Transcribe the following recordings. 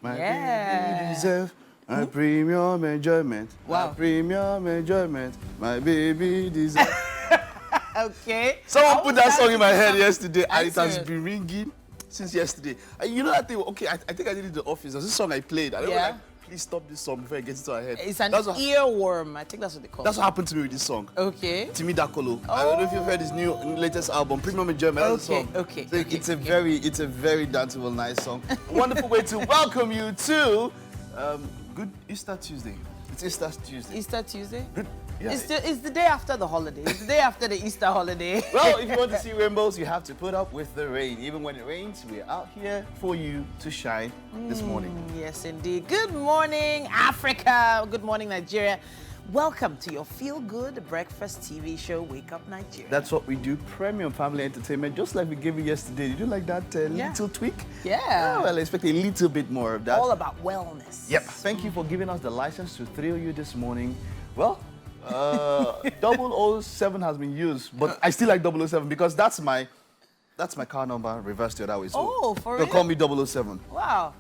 My baby deserve my premium enjoyment. Wow. My premium enjoyment. My baby deserve. Okay. Someone put that song in my head song? yesterday, and it has serious? been ringing since yesterday. And you know that thing? Okay, I think I did it in the office. There's this song I played. I don't Yeah. like, please stop this song before it gets into our head. It's an That's what, earworm. I think that's what they call it. that's what happened to me with this song. Okay. Timmy Dakolo. I don't know if you've heard his latest album, Premium Enjoyment. That's the Okay, song. okay, So okay, it's a very danceable, nice song. Wonderful way to welcome you to Good Easter Tuesday. It's Easter Tuesday. Easter Tuesday? Good. Yeah. It's the day after the holiday. It's the day after the Easter holiday. Well, if you want to see rainbows, you have to put up with the rain. Even when it rains, we're out here for you to shine this morning. Yes, indeed. Good morning, Africa. Good morning, Nigeria. Welcome to your feel-good breakfast TV show, Wake Up Nigeria. That's what we do, premium family entertainment, just like we gave you yesterday. Did you like that little tweak? Yeah. Oh, well, I expect a little bit more of that. All about wellness. Yep. Thank you for giving us the license to thrill you this morning. Well, 007 has been used, but I still like 007 because that's my car number reversed the other way. So Oh, for they'll real? call me 007. Wow.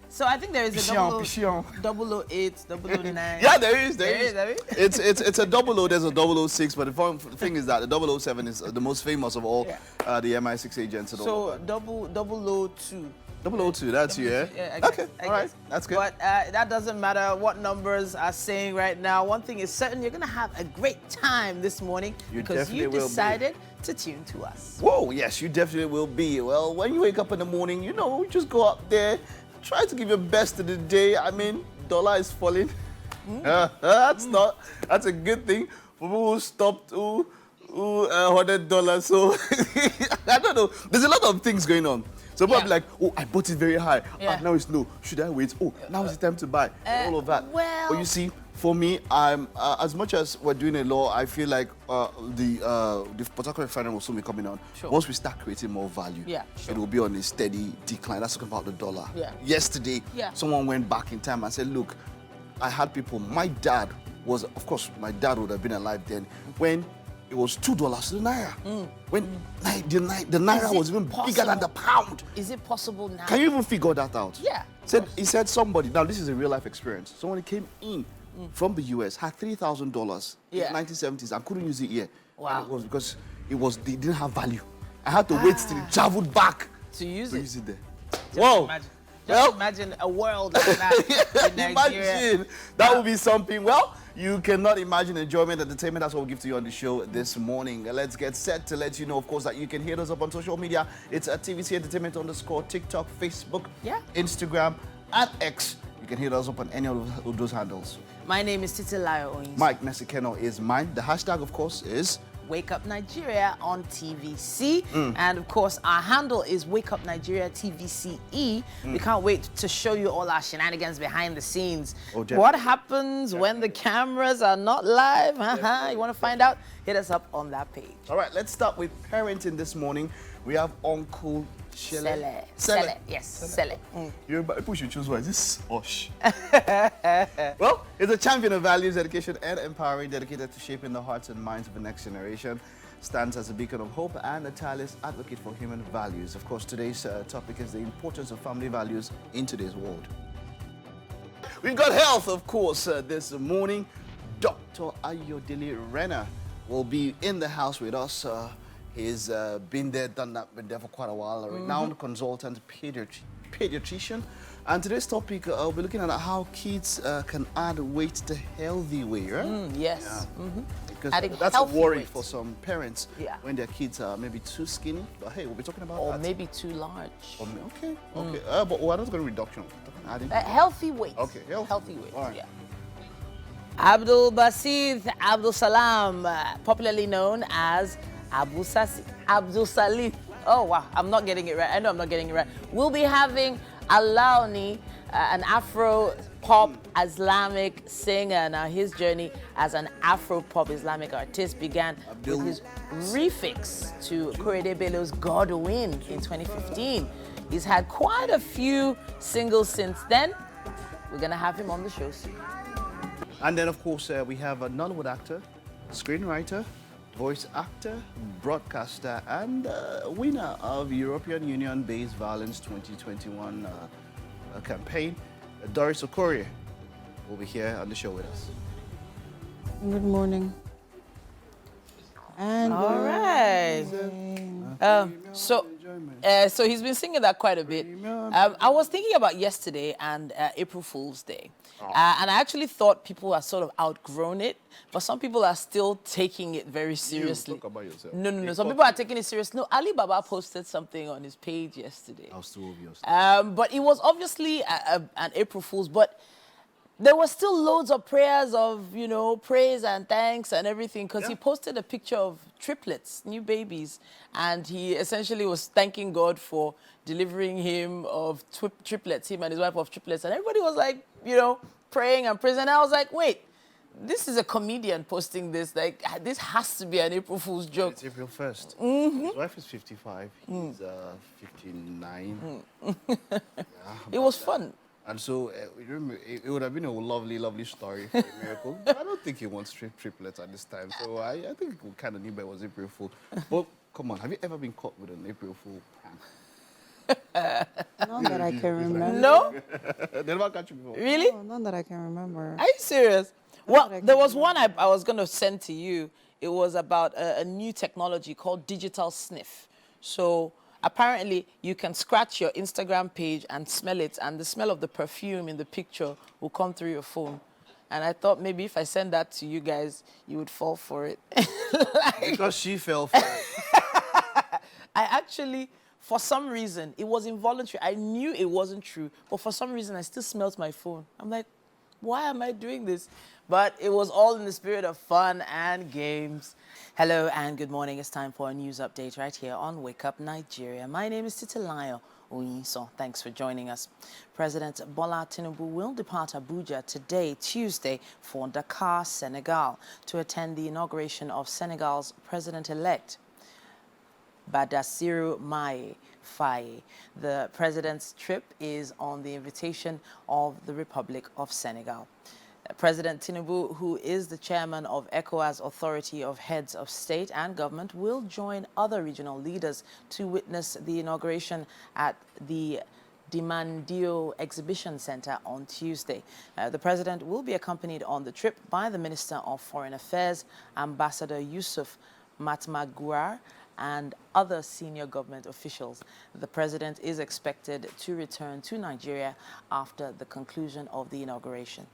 So I think there is a Pichon. 008, 009. Yeah, there is. There is. It's a 00, there's a 006, but the thing is that the 007 is the most famous of all the MI6 agents. And all. So 002. 002, that's you, yeah? Yeah, I guess, okay, I all right, guess. that's good. But that doesn't matter what numbers are saying right now. One thing is certain, you're going to have a great time this morning because you decided to tune to us. Whoa, yes, you definitely will be. Well, when you wake up in the morning, you know, just go up there, try to give your best to the day. I mean, dollar is falling. That's a good thing for people who stopped $100. So, I don't know. There's a lot of things going on. So people be like, oh, I bought it very high. Now it's low. Should I wait? Oh, now is the time to buy. All of that. Well, but you see, for me, I'm as much as we're doing a law, I feel like the Port Harcourt refinery will soon be coming on. Sure. Once we start creating more value, it will be on a steady decline. That's talking about the dollar. Yesterday, someone went back in time and said, look, I had people. My dad was, of course, my dad would have been alive then when it was $2 to the naira. When the naira was even bigger than the pound. Is it possible now? Can you even figure that out? Yeah. He said somebody, now this is a real life experience. Someone came in from the US, had $3,000 in the 1970s and couldn't use it here. Wow. And it was because they didn't have value. I had to wait till it traveled back to use it there. Whoa. Just imagine a world like that in Nigeria. Imagine. That would be something. Well, you cannot imagine enjoyment, entertainment. That's what we'll give to you on the show this morning. Let's get set to let you know, of course, that you can hit us up on social media. It's at TVC Entertainment _ TikTok, Facebook, Instagram, at X. You can hit us up on any of those handles. My name is Titilayo Owens. Mike Nesikeno is mine. The hashtag, of course, is Wake Up Nigeria on TVC. And of course, our handle is Wake Up Nigeria TVCE. We can't wait to show you all our shenanigans behind the scenes. What happens when the cameras are not live? You want to find out? Hit us up on that page. All right, let's start with parenting this morning. We have Uncle Sele. Yes, Sele. You should choose one. Is this Osh? Well, it's a champion of values, education, and empowering, dedicated to shaping the hearts and minds of the next generation. Stands as a beacon of hope and a tireless advocate for human values. Of course, today's topic is the importance of family values in today's world. We've got health, of course, this morning. Dr. Ayodele Renner will be in the house with us. He's been there, done that, been there for quite a while. A renowned consultant, pediatrician. And today's topic, we'll be looking at how kids can add weight the healthy way, right? Yes. Because Adding that's a worry weight for some parents when their kids are maybe too skinny. But hey, we'll be talking about that. Or maybe too large. Okay. But we're not talking reduction. We're talking adding. Healthy weight. Okay, healthy weight. All right. Abdul Basit Abdul Salam, popularly known as Abdul Salim. Oh, wow. I'm not getting it right. I know I'm not getting it right. We'll be having Alaoni, an Afro-pop Islamic singer. Now, his journey as an Afro-pop Islamic artist began with his refix to Korede Bello's Godwin in 2015. He's had quite a few singles since then. We're going to have him on the show soon. And then, of course, we have a Nollywood actor, screenwriter, voice actor, broadcaster, and winner of European Union-based Violence 2021 campaign. Doris Okorie will be here on the show with us. Good morning. And All right. So he's been singing that quite a bit. I was thinking about yesterday and April Fool's Day. And I actually thought people are sort of outgrown it, but some people are still taking it very seriously. You talk about yourself. No. Some people are taking it seriously. No, Ali Baba posted something on his page yesterday. That was too obvious. But it was obviously an April Fool's, but there were still loads of prayers of, you know, praise and thanks and everything, because he posted a picture of triplets, new babies, and he essentially was thanking God for delivering him of triplets, him and his wife of triplets, and everybody was like, you know, praying and praising. And I was like, wait, this is a comedian posting this. Like, this has to be an April Fool's joke. It's April 1st. His wife is 55. He's 59. It was fun. And so, remember, it would have been a lovely, lovely story for a miracle. But I don't think he wants triplets at this time. So I think we kind of knew that it was April Fool. But come on, have you ever been caught with an April Fool prank? None that I can remember. No? They never catch you before. Really? No, none that I can remember. Are you serious? Well, I there can was one I was going to send to you. It was about a new technology called digital sniff. So apparently you can scratch your Instagram page and smell it, and the smell of the perfume in the picture will come through your phone. And I thought maybe if I send that to you guys, you would fall for it. Because she fell for it. I actually, for some reason, it was involuntary. I knew it wasn't true, but for some reason, I still smelled my phone. I'm like, why am I doing this? But it was all in the spirit of fun and games. Hello and good morning. It's time for a news update right here on Wake Up Nigeria. My name is Titilayo Oyinso. Thanks for joining us. President Bola Tinubu will depart Abuja today, Tuesday, for Dakar, Senegal, to attend the inauguration of Senegal's president-elect, Bassirou Diomaye Faye. The president's trip is on the invitation of the Republic of Senegal. President Tinubu, who is the chairman of ECOWAS Authority of Heads of State and Government, will join other regional leaders to witness the inauguration at the Dimandio Exhibition Center on Tuesday. The president will be accompanied on the trip by the Minister of Foreign Affairs, Ambassador Yusuf Matmaguar, and other senior government officials. The president is expected to return to Nigeria after the conclusion of the inauguration.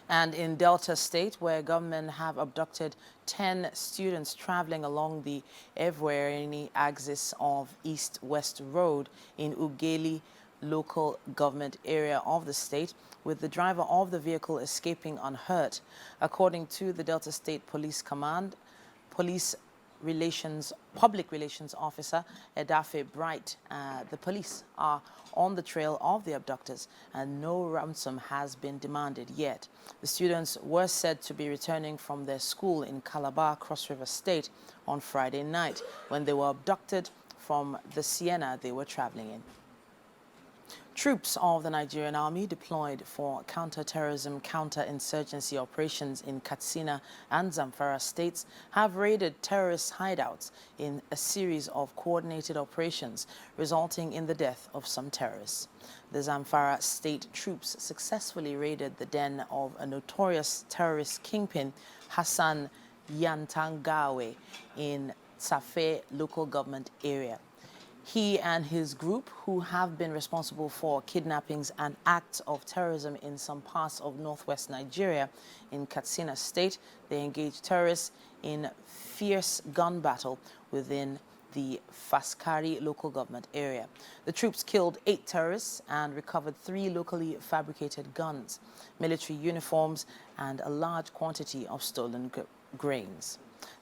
And in Delta State, where government have abducted 10 students traveling along the Evueni axis of East-West Road in Ugeli local government area of the state, with the driver of the vehicle escaping unhurt. According to the Delta State Police Command, Public Relations Officer Edafe Bright, the police are on the trail of the abductors and no ransom has been demanded yet. The students were said to be returning from their school in Calabar, Cross River State on Friday night when they were abducted from the Siena they were traveling in. Troops of the Nigerian Army deployed for counter-terrorism, counter-insurgency operations in Katsina and Zamfara states have raided terrorist hideouts in a series of coordinated operations, resulting in the death of some terrorists. The Zamfara state troops successfully raided the den of a notorious terrorist kingpin, Hassan Yantangawe, in Safe local government area. He and his group, who have been responsible for kidnappings and acts of terrorism in some parts of northwest Nigeria, in Katsina State, they engaged terrorists in fierce gun battle within the Faskari local government area. The troops killed 8 terrorists and recovered 3 locally fabricated guns, military uniforms, and a large quantity of stolen grains.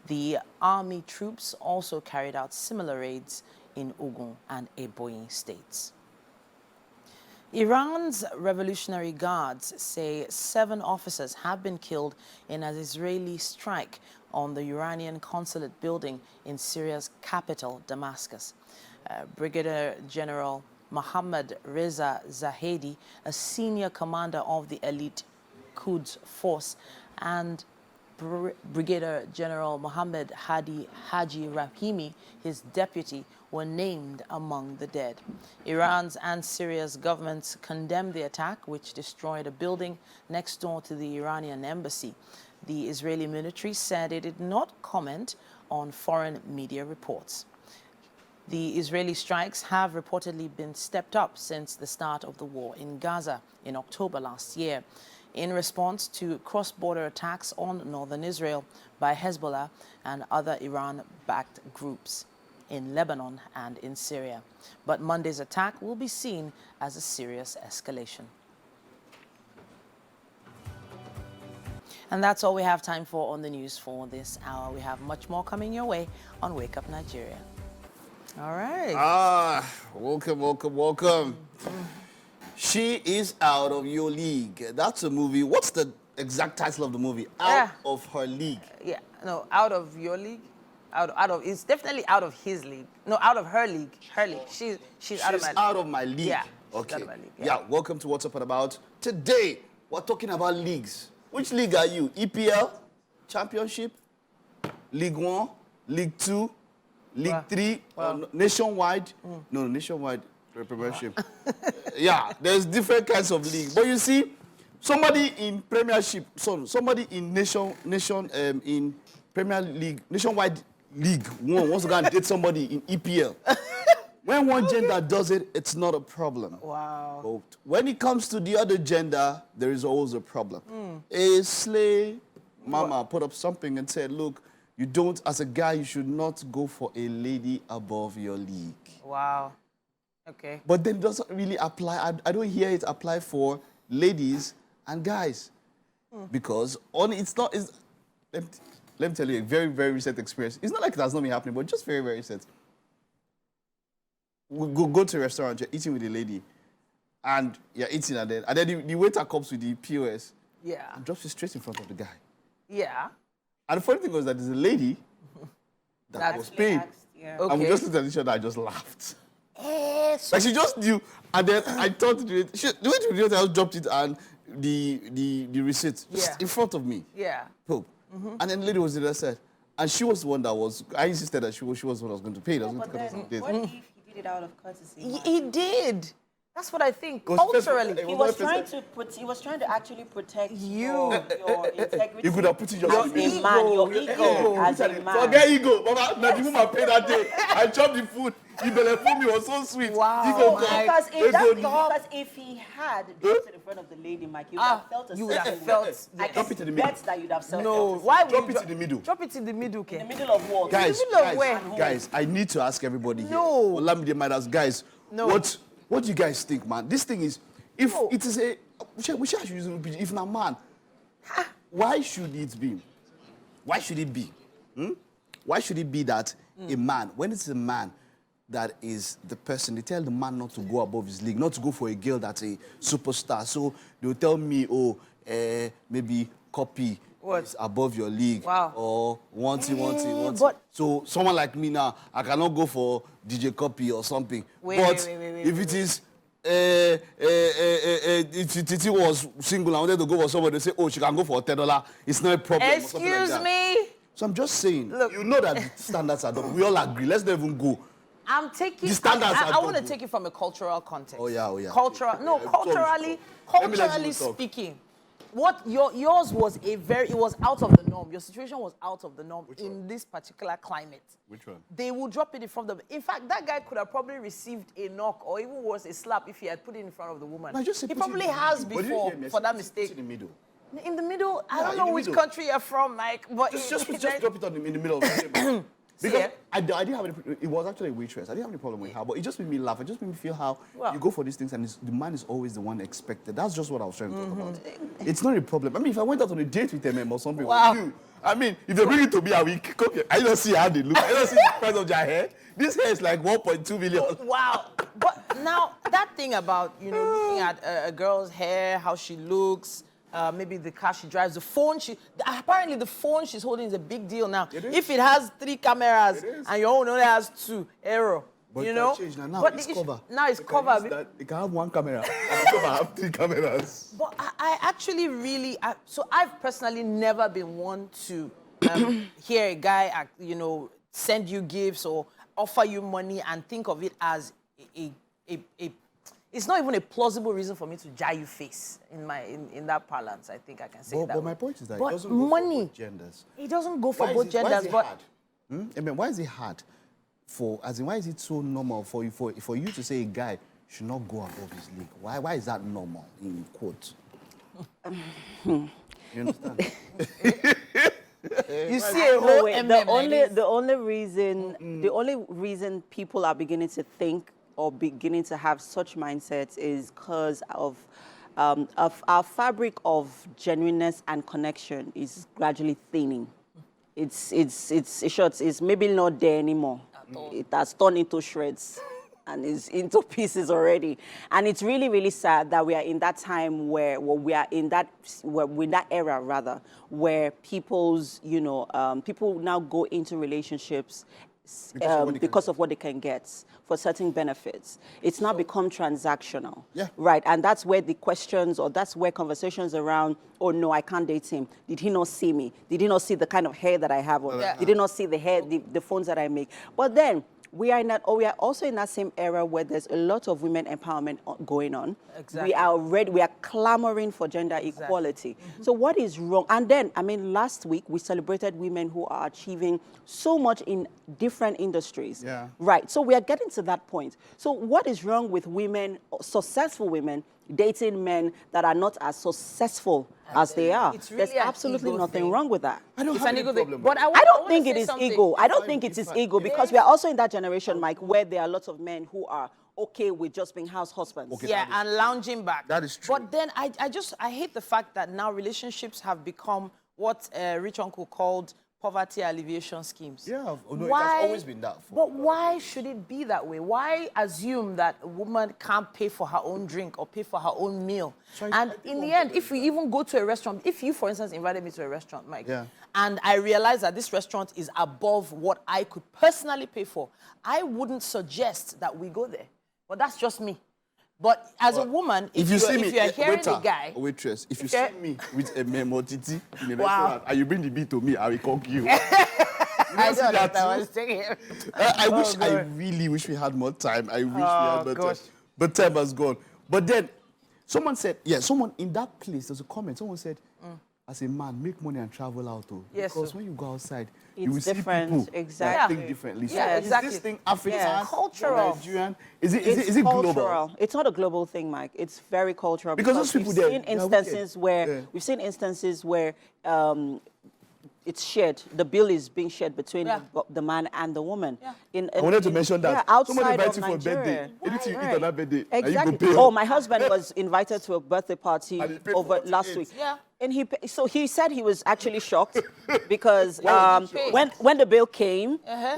The army troops also carried out similar raids in Ogun and Ebonyi states. Iran's Revolutionary Guards say 7 officers have been killed in an Israeli strike on the Iranian consulate building in Syria's capital, Damascus. Brigadier General Mohammad Reza Zahedi, a senior commander of the elite Quds force, and Brigadier General Mohammed Hadi Haji Rahimi, his deputy, were named among the dead. Iran's and Syria's governments condemned the attack, which destroyed a building next door to the Iranian embassy. The Israeli military said it did not comment on foreign media reports. The Israeli strikes have reportedly been stepped up since the start of the war in Gaza in October last year, in response to cross-border attacks on northern Israel by Hezbollah and other Iran-backed groups in Lebanon and in Syria. But Monday's attack will be seen as a serious escalation. And that's all we have time for on the news for this hour. We have much more coming your way on Wake Up Nigeria. All right. Welcome, welcome, welcome. She is out of your league. That's a movie. What's the exact title of the movie? Out of her league. Yeah, no, out of your league. Out of, it's definitely out of his league. No, out of her league. Her league. She's out of my league. Out of my league. Yeah. Okay. Out of my league, Yeah, welcome to What's Up and About. Today, we're talking about leagues. Which league are you? EPL, Championship, League 1, League 2, League 3, or nationwide? No, nationwide premiership. Yeah, there's different kinds of league. But you see, somebody in Premiership, somebody in in Premier League, nationwide League 1 wants to go and date somebody in EPL. When one gender does it, it's not a problem. Wow. But when it comes to the other gender, there is always a problem. A slay mama put up something and said, look, you don't, as a guy, you should not go for a lady above your league. Wow. Okay. But then it doesn't really apply. I don't hear it apply for ladies and guys. Because let me tell you a very, very recent experience. It's not like it has not been happening, but just very, very recent. We go to a restaurant, you're eating with a lady, and you're eating, and then the waiter comes with the POS. Yeah. And drops it straight in front of the guy. Yeah. And the funny thing was that there's a lady that was paid. Yeah. Okay. And we just looked at each other and just laughed. So Like she just knew, and then I thought the way to just dropped it and the receipt just in front of me. yeah. Boom. And then the lady was there that said, and she was the one that was. I insisted that she was the one that was going to pay. But then, what if he did it out of courtesy? He did. That's what I think. It was Culturally. He was trying to actually protect your integrity. You could have put it just As a man, your ego as a man. Forget ego. Mama, now the woman paid that day. I chopped the food. The belly was so sweet. Wow. Ego Because if he had dropped it in front of the lady, Mike, you would have felt a you would have certain felt. way. I Drop it in the can middle. bet that you'd have felt No. it. Why would Drop you it in the middle. Drop it in the middle, In the okay? middle of what? Guys, middle of where? guys, I need to ask everybody here. No. Olamide Matters, guys. No. What do you guys think, man? This thing is, if No. it is a, we should use it, if not man, why should it be? Why should it be? Why should it be that a man, when it's a man that is the person, they tell the man not to go above his league, not to go for a girl that's a superstar. So they'll tell me, maybe copy is above your league. Wow. Or want it. but- So someone like me now, I cannot go for DJ Copy or something. Wait, if it is, if Titi was single and wanted to go for somebody, they say, oh, she can go for $10. It's not a problem. or something like Excuse that. me. So I'm just saying, Look. you know that the standards are done. We all agree. Let's not even go. I'm taking. The standards I are want to double. take it from a cultural context. Oh, yeah. Cultural. No, Yeah, culturally. Let me let Culturally you talk. speaking, what yours was it was out of the norm. Your situation was out of the norm in this particular climate. Which one? They will drop it in front of them. In fact, that guy could have probably received a knock or even worse, a slap if he had put it in front of the woman. I just say He put it probably in the has middle. But you before hear me? for that Put mistake. it in the middle. In the middle, I Yeah, don't in know the which middle. country you're from, Mike, but Just drop it in the middle of the table. Because yeah. I didn't have any, it was actually a waitress. I didn't have any problem with her, but it just made me laugh. It just made me feel how Well. you go for these things and the man is always the one expected. That's just what I was trying to talk about. It's not a problem. I mean, if I went out on a date with them or something, Wow. with you, I mean, if they bring it to me, I will cook it. I don't see how they look. I don't see the price of their hair. This hair is like 1.2 million. Wow. But now, that thing about, looking at a girl's hair, how she looks, maybe the car she drives, the phone apparently the phone she's holding is a big deal now. It is. If it has 3 cameras It is. and your own only has 2, error. But you it know, can change now. Now but it's the issue- cover. now it's You can cover. use that- You can have one camera. And the cover have 3 cameras. But I actually really, so I've personally never been one to hear a guy, you know, send you gifts or offer you money and think of it as it's not even a plausible reason for me to jar you face in that parlance. I think I can say that. But way. my point is that But it doesn't go money, for both genders. it doesn't go for Why is both it- genders, why is it but hard? I mean, why is it hard why is it so normal for you to say a guy should not go above his league? Why is that normal, in quotes? You understand? you see a whole Wait, MM the only reason people are beginning to think or beginning to have such mindsets is because of our fabric of genuineness and connection is gradually thinning. It's maybe not there anymore. It has torn into shreds and is into pieces already. And it's really, really sad that we are in that time where we're in that era rather, where people's, people now go into relationships because of what they can get for certain benefits. It's now become transactional. Yeah. Right. And that's where the questions or that's where conversations around, oh no, I can't date him. Did he not see me? Did he not see the kind of hair that I have on? Yeah. Did he not see the hair, the phones that I make? But then we are also in that same era where there's a lot of women empowerment going on. Exactly. We are clamoring for gender equality. So what is wrong? And then, I mean, last week we celebrated women who are achieving so much in different industries. Yeah. Right. So we are getting to that point. So what is wrong with women, successful women, dating men that are not as successful as they are? It's really There's an absolutely ego nothing thing. wong with that. I don't It's have an any ego thing. problem. But I wanna don't think say it is something. ego. I don't fine, think it it's is fine. ego because we are also in that generation, Mike, where there are lots of men who are okay with just being house husbands. Okay. Yeah, and lounging back. That is true. But then I hate the fact that now relationships have become what Rich Uncle called poverty alleviation schemes. Yeah, no, it has always been that. But why should it be that way? Why assume that a woman can't pay for her own drink or pay for her own meal? So And I think in the one end, problem- if we even go to a restaurant, if you, for instance, invited me to a restaurant, Mike, Yeah. and I realize that this restaurant is above what I could personally pay for, I wouldn't suggest that we go there. But that's just me. But as a woman, if you see me, if you're hearing waiter, a guy... waitress, if you Okay. see me with a memotiti in a Wow. restaurant and you bring the bill to me, I will cock you. I see don't that know. I too? was thinking... I really wish we had more time. I wish we had more gosh. time. But time has gone. But then, someone said, someone in that place, there's a comment, someone said, as a man, make money and travel out. Yes, Because sir. when you go outside, It's you will different, see people exactly. that think differently. So Yeah, exactly. is this thing African, Yes. Cultural. Nigerian? Is it It's global? cultural. It's not a global thing, Mike. It's very cultural. Because those people we've there, seen they are wicked. instances where it's shared. The bill is being shared between Yeah. the man and the woman. Yeah. I wanted to mention that. Yeah, outside Somebody of invites you for a Nigeria. birthday. Anything you eat Right. on that birthday, and you Exactly. go pay. Oh, my husband was invited to a birthday party And he paid over for last 48. week. Yeah. And he said he was actually shocked because Why would he pay? when the bill came, Uh-huh.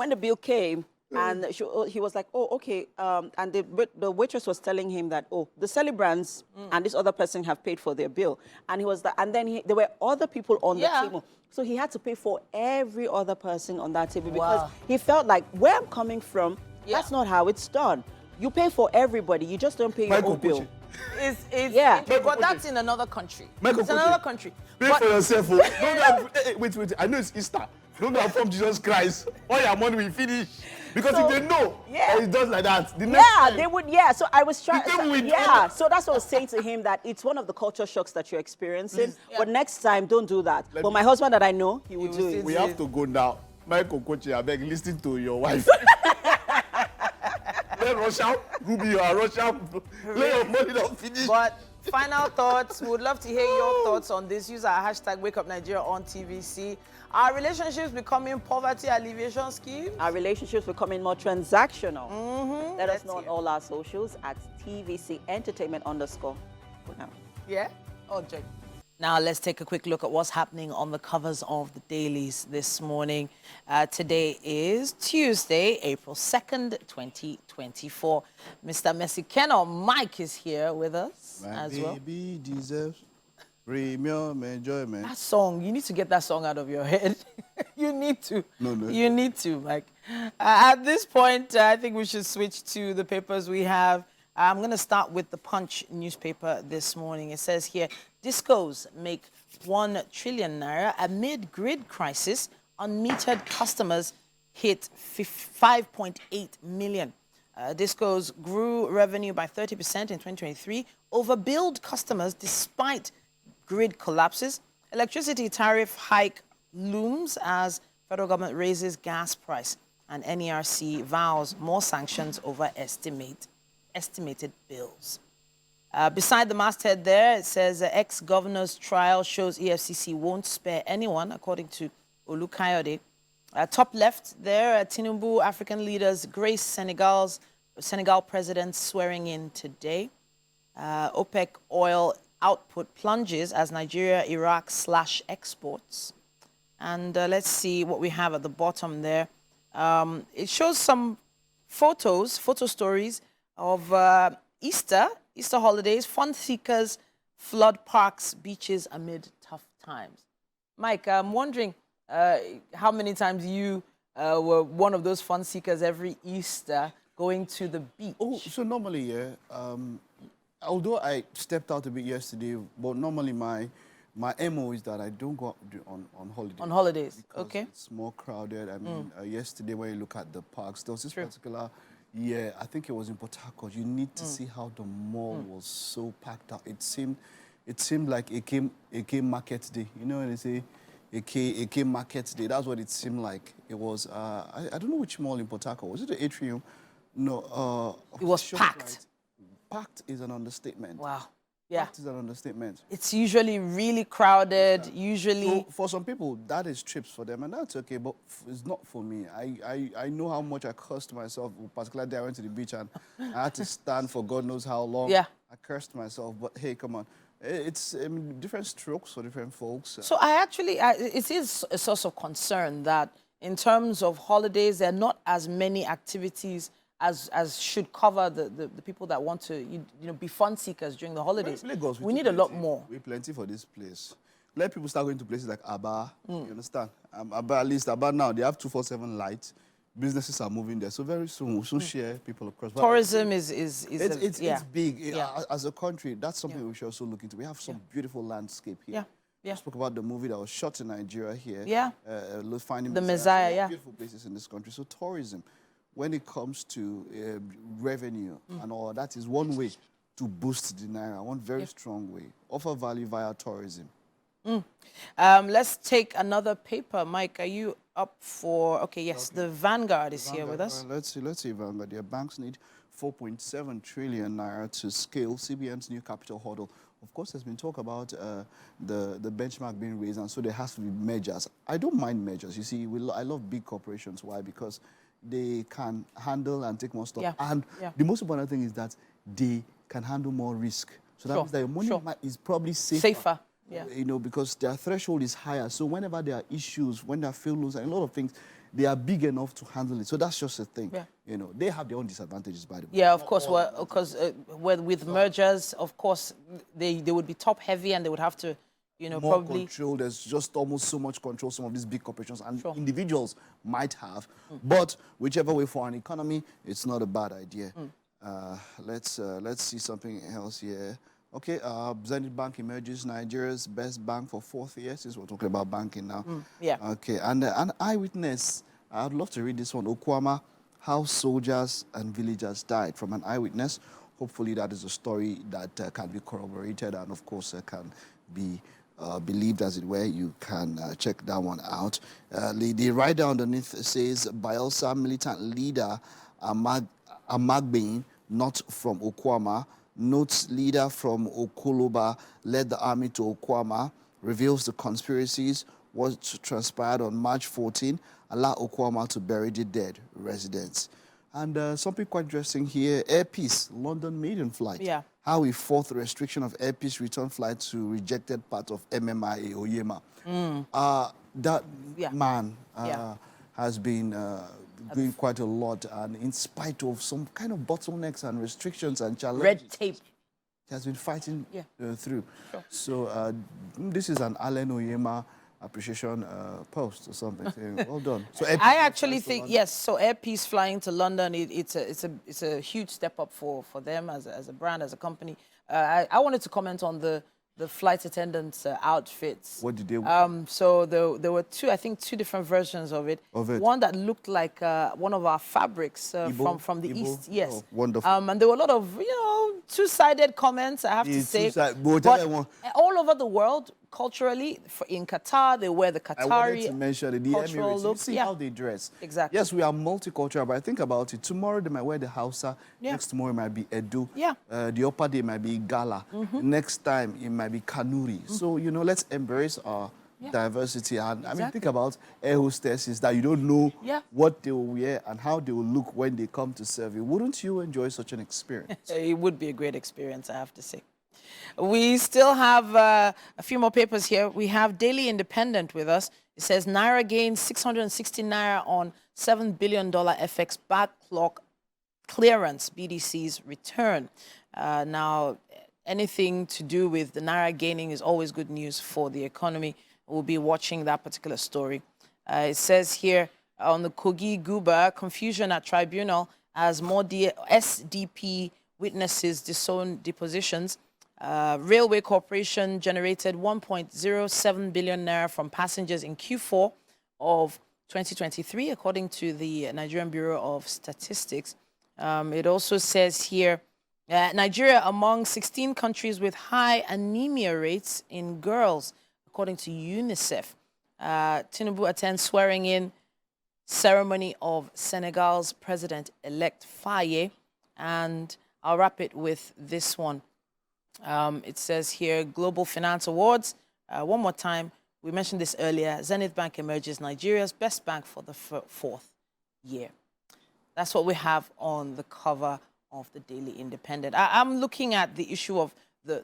and he was like, oh, okay. And the waitress was telling him that, oh, the celebrants and this other person have paid for their bill. And he was that, and then there were other people on the Yeah. table. So he had to pay for every other person on that table because Wow. he felt like where I'm coming from, Yeah. that's not how it's done. You pay for everybody. You just don't pay your Michael own bill. Pucci. It's Yeah. but that's in another country. Michael It's Pucci. another country. Pay But for yourself. Oh. Wait. I know it's Easter. Don't go from Jesus Christ. All your money will finish. Because So, if they know yeah. that it does like that, the next Yeah, time, they would. Yeah, so I was trying. The devil will Yeah, do. so that's what I was saying to him that it's one of the culture shocks that you're experiencing. Please. But next time, don't do that. Let But me- my husband that I know, he will will do still it. we have to go now. Michael Kochi, I beg, listen to your wife. Let Russia, Ruby, you are Russia. Let your money not finish. But final thoughts. We would love to hear your thoughts on this. Use our hashtag #WakeUpNigeria on TVC. Are relationships becoming poverty alleviation schemes? Our relationships becoming more transactional. Let us Let's know on hear. all our socials at TVC Entertainment _ for now. Yeah? Oh, Jake. Now let's take a quick look at what's happening on the covers of the dailies this morning. Today is Tuesday, April 2nd, 2024. Mr. Messi Ken or Mike is here with us My as well. baby deserves. Premium enjoyment. That song, you need to get that song out of your head. You need to. No. You need to. Like, at this point, I think we should switch to the papers we have. I'm going to start with the Punch newspaper this morning. It says here, discos make 1 trillion naira amid grid crisis. Unmetered customers hit 5.8 million. Discos grew revenue by 30% in 2023, overbilled customers despite grid collapses. Electricity tariff hike looms as federal government raises gas price, and NERC vows more sanctions over estimated bills. Beside the masthead there, it says ex-governor's trial shows EFCC won't spare anyone, according to Olukayode. Top left there, Tinubu, African leaders grace Senegal president swearing in today. OPEC oil output plunges as Nigeria, Iraq slash exports. And let's see what we have at the bottom there. It shows some photo stories of Easter holidays, fun seekers flood parks, beaches amid tough times. Mike, I'm wondering how many times you were one of those fun seekers every Easter going to the beach. Oh, so normally, yeah, although I stepped out a bit yesterday, but normally my MO is that I don't go out on holidays. On holidays, because okay. it's more crowded. I mean, yesterday when you look at the parks, there was this particular year, I think it was in Port Harcourt. You need to see how the mall was so packed out. It seemed like it came market day. You know when they say it came market day? That's what it seemed like. It was, I don't know which mall in Port Harcourt. Was it the Atrium? No. It was packed. Packed is an understatement. Wow. Yeah. Packed is an understatement. It's usually really crowded, usually. So for some people, that is trips for them, and that's okay, but it's not for me. I know how much I cursed myself, particularly the day I went to the beach and I had to stand for God knows how long. Yeah. I cursed myself, but hey, come on. It's different strokes for different folks. So it is a source of concern that in terms of holidays, there are not as many activities as should cover the people that want to be fun seekers during the holidays. Lagos, we need a lot more. We plenty for this place. Let people start going to places like Aba. You understand? Aba, at least Aba now, they have 247 lights. Businesses are moving there. So very soon, we'll soon share people across. Tourism is it's big. Yeah. As a country, that's something we should also look into. We have some beautiful landscape here. Yeah. We spoke about the movie that was shot in Nigeria here. Yeah. Finding the Messiah, yeah. Beautiful places in this country. So tourism, when it comes to revenue and all, that is one way to boost the Naira, one very strong way. Offer value via tourism. Let's take another paper. Mike, are you up for... Okay, yes, the Vanguard is here with us. Let's see, Vanguard. Their banks need 4.7 trillion Naira to scale CBN's new capital hurdle. Of course, there's been talk about the benchmark being raised, and so there has to be measures. I don't mind measures. You see, I love big corporations. Why? Because they can handle and take more stuff. Yeah. And the most important thing is that they can handle more risk. So that means that your money is probably safer. Yeah. Because their threshold is higher. So whenever there are issues, when there are failures and a lot of things, they are big enough to handle it. So that's just a thing. Yeah. They have their own disadvantages, by the way. Yeah, of course. Because with mergers, of course, they would be top heavy and they would have to, more probably control. There's just almost so much control some of these big corporations and individuals might have. But whichever way for an economy, it's not a bad idea. Let's see something else here. Okay, Zenith Bank emerges Nigeria's best bank for 4th year, since we're talking about banking now. Yeah. Okay, and an eyewitness, I'd love to read this one. Okwama, how soldiers and villagers died, from an eyewitness. Hopefully that is a story that can be corroborated and, of course, can be believed, as it were. You can check that one out. The writer underneath says, Bielsa militant leader Amagbein, not from Okwama, notes leader from Okoloba led the army to Okwama, reveals the conspiracies, what transpired on March 14, allow Okwama to bury the dead residents. And something quite interesting here, Air Peace, London maiden flight. Yeah. How we fought the restriction of Air Peace return flight to rejected part of MMIA Oyema. That man has been doing quite a lot, and in spite of some kind of bottlenecks and restrictions and challenges. Red tape. has been fighting through. Sure. So this is an Allen Oyema appreciation post or something saying, well done. So I actually think, yes, so Air Peace flying to London, it's a huge step up for them as a brand, as a company. I wanted to comment on the flight attendants' outfits. What did they wear? So there were two different versions of it. One that looked like one of our fabrics from the Igbo? East. Yes. Oh, wonderful. And there were a lot of, two-sided comments, I have to say. But all over the world, culturally, in Qatar, they wear the Qatari I wanted to mention the cultural Emirates. look. You see how they dress. Exactly. Yes, we are multicultural, but I think about it. Tomorrow they might wear the Hausa. Next tomorrow it might be Edo. The upper day might be Gala. Next time it might be Kanuri. So, let's embrace our diversity. And I mean, think about air hostesses that you don't know what they will wear and how they will look when they come to serve you. Wouldn't you enjoy such an experience? It would be a great experience, I have to say. We still have a few more papers here. We have Daily Independent with us. It says Naira gains 660 Naira on $7 billion FX backlog clearance, BDC's return. Now, anything to do with the Naira gaining is always good news for the economy. We'll be watching that particular story. It says here on the Kogi Guba, confusion at tribunal as more SDP witnesses disown depositions. Railway Corporation generated 1.07 billion naira from passengers in Q4 of 2023, according to the Nigerian Bureau of Statistics. It also says here, Nigeria among 16 countries with high anemia rates in girls, according to UNICEF. Tinubu attends swearing-in ceremony of Senegal's president-elect Faye. And I'll wrap it with this one. It says here, Global Finance Awards. One more time, we mentioned this earlier. Zenith Bank emerges Nigeria's best bank for the fourth year. That's what we have on the cover of the Daily Independent. I'm looking at the issue of the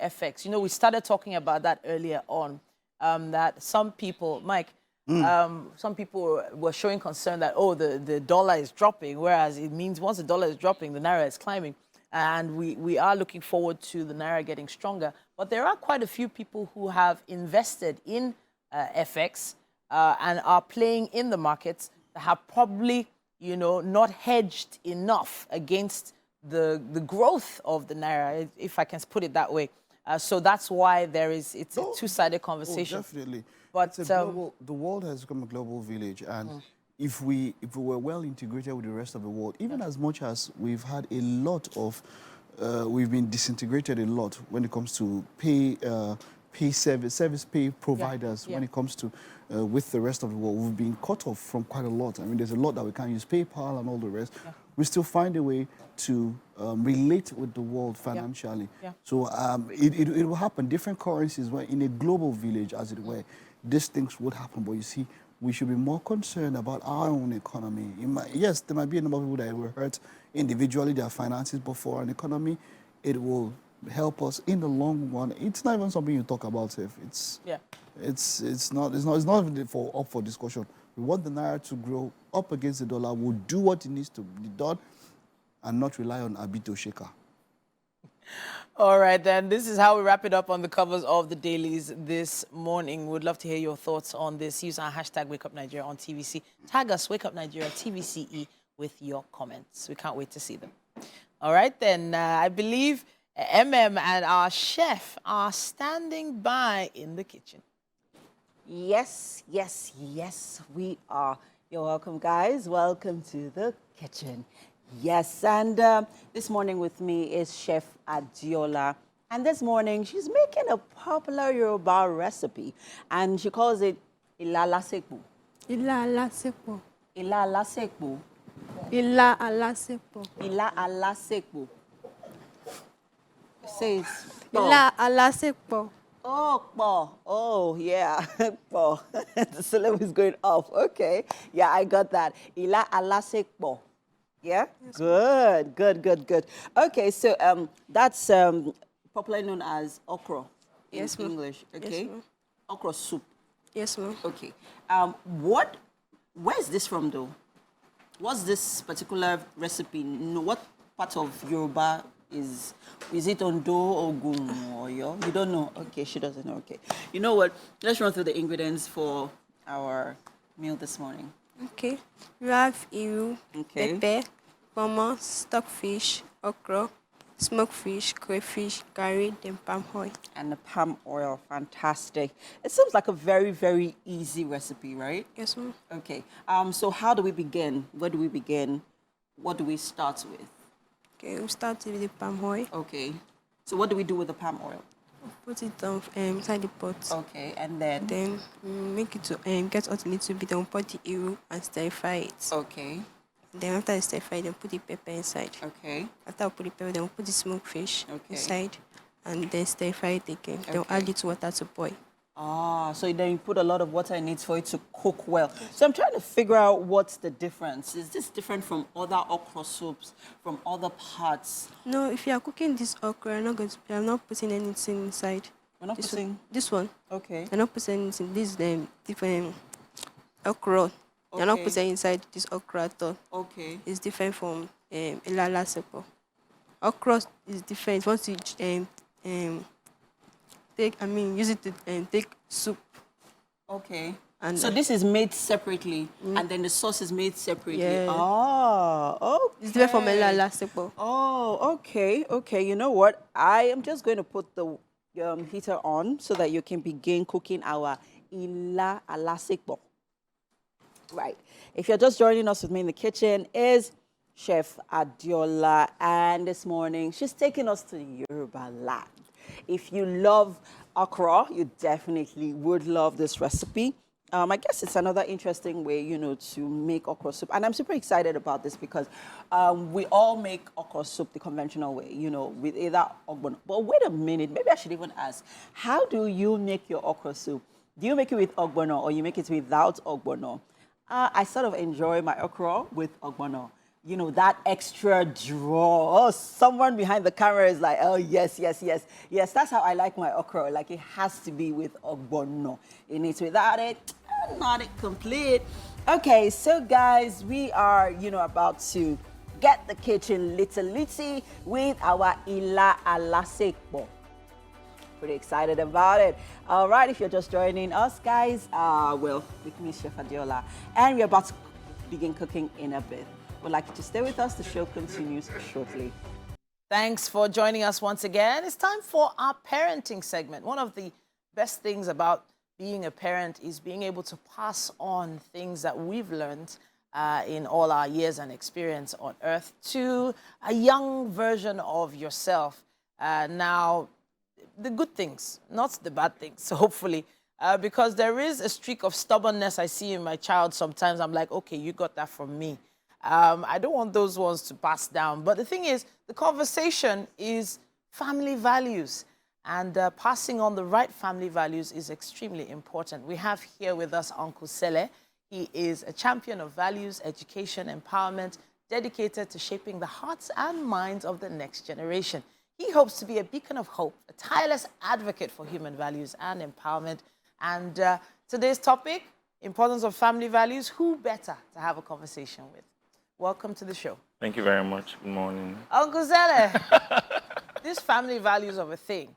FX. We started talking about that earlier on, that some people, Mike, some people were showing concern that, the dollar is dropping, whereas it means once the dollar is dropping, the Naira is climbing. And we are looking forward to the Naira getting stronger. But there are quite a few people who have invested in FX and are playing in the markets that have probably, not hedged enough against the growth of the Naira, if I can put it that way. So that's why it's a two-sided conversation. Definitely. But the world has become a global village, and if we were well integrated with the rest of the world, even as much as we've had a lot of, we've been disintegrated a lot when it comes to service pay providers, when it comes to with the rest of the world, we've been cut off from quite a lot. I mean, there's a lot that we can't use, PayPal and all the rest. We still find a way to relate with the world financially. So it will happen. Different currencies, were in a global village, as it were, these things would happen. But you see, we should be more concerned about our own economy. Yes, there might be a number of people that will hurt individually their finances, but for an economy, it will help us in the long run. It's not even something you talk about, if it's not even up for discussion. We want the Naira to grow up against the dollar. We'll do what it needs to be done and not rely on Abito Shaker. All right, then. This is how we wrap it up on the covers of the dailies this morning. We'd love to hear your thoughts on this. Use our hashtag WakeUpNigeria on TVC. Tag us, WakeUpNigeria, TVCE, with your comments. We can't wait to see them. All right, then. I believe MM and our chef are standing by in the kitchen. Yes, we are. You're welcome, guys. Welcome to the kitchen. Yes, and this morning with me is Chef Adiola. And this morning, she's making a popular Yoruba recipe. And she calls it Ila Alasekpo. Ila Alasekpo. Ila Alasekpo. Ila Alasekpo. Ila Alasekpo. Say it. Ila Alasekpo. Oh, po. Oh, yeah. Po. The syllable is going off. Okay. Yeah, I got that. Ila Alasekpo. Yeah? Yes, good. Okay, so that's popularly known as okra in English. Okay? Yes, okra soup. Yes, ma'am. Okay. Where is this from, though? What's this particular recipe? What part of Yoruba Is it Ondo or Ogun or Yo? You don't know? Okay, she doesn't know. Okay. You know what? Let's run through the ingredients for our meal this morning. Okay. We have iru, Okay. pepper, pomo, stockfish, okra, smoked fish, crayfish, curry, then palm oil. And the palm oil. Fantastic. It seems like a very, very easy recipe, right? Yes, ma'am. Okay. So how do we begin? Where do we begin? What do we start with? Okay, we start with the palm oil. Okay. So what do we do with the palm oil? Put it on inside the pot. Okay, and then? Then make it to get hot a little bit. Then we put the iru and stir fry it. Okay. Then after the stir fry, then put the pepper inside. Okay. After we put the pepper, then we put the smoked fish Okay. inside, and then stir fry it again. Then we add it water to boil. Ah, so then you put a lot of water in it for it to cook well. So I'm trying to figure out what's the difference. Is this different from other okra soups, from other parts? No, if you are cooking this okra, you're not putting anything inside. We're not putting... This one. Okay. You're not putting anything. This is the different okra. You're not Okay. putting inside this okra at all. Okay. It's different from ilala sepo. Okra is different. Once you use it to take soup. Okay. And So this is made separately, and then the sauce is made separately. Yeah. Oh, okay. It's different from ilala sepo. Oh, okay, okay. You know what? I am just going to put the heater on so that you can begin cooking our ila alasikbo. Right. If you're just joining us with me in the kitchen, is Chef Adiola, and this morning she's taking us to the Yoruba land. If you love okra, you definitely would love this recipe. I guess it's another interesting way, to make okra soup. And I'm super excited about this because we all make okra soup the conventional way, with either ogbono. But wait a minute, maybe I should even ask, how do you make your okra soup? Do you make it with ogbono or you make it without ogbono? I sort of enjoy my okra with ogbono. That extra draw. Oh, someone behind the camera is like, oh, yes, yes, yes. Yes, that's how I like my okra. Like, it has to be with ogbono in it. Without it, not it complete. Okay, so guys, we are, about to get the kitchen little with our ila alasekbo. Pretty excited about it. All right, if you're just joining us, guys, with me, Chef Adiola, and we're about to begin cooking in a bit. Would like you to stay with us. The show continues shortly. Thanks for joining us once again. It's time for our parenting segment. One of the best things about being a parent is being able to pass on things that we've learned in all our years and experience on earth to a young version of yourself. Now, the good things, not the bad things, hopefully. Because there is a streak of stubbornness I see in my child sometimes. I'm like, okay, you got that from me. I don't want those ones to pass down. But the thing is, the conversation is family values. And passing on the right family values is extremely important. We have here with us Uncle Sele. He is a champion of values, education, empowerment, dedicated to shaping the hearts and minds of the next generation. He hopes to be a beacon of hope, a tireless advocate for human values and empowerment. And today's topic, importance of family values, who better to have a conversation with? Welcome to the show. Thank you very much. Good morning. Uncle Zele, this family values of a thing,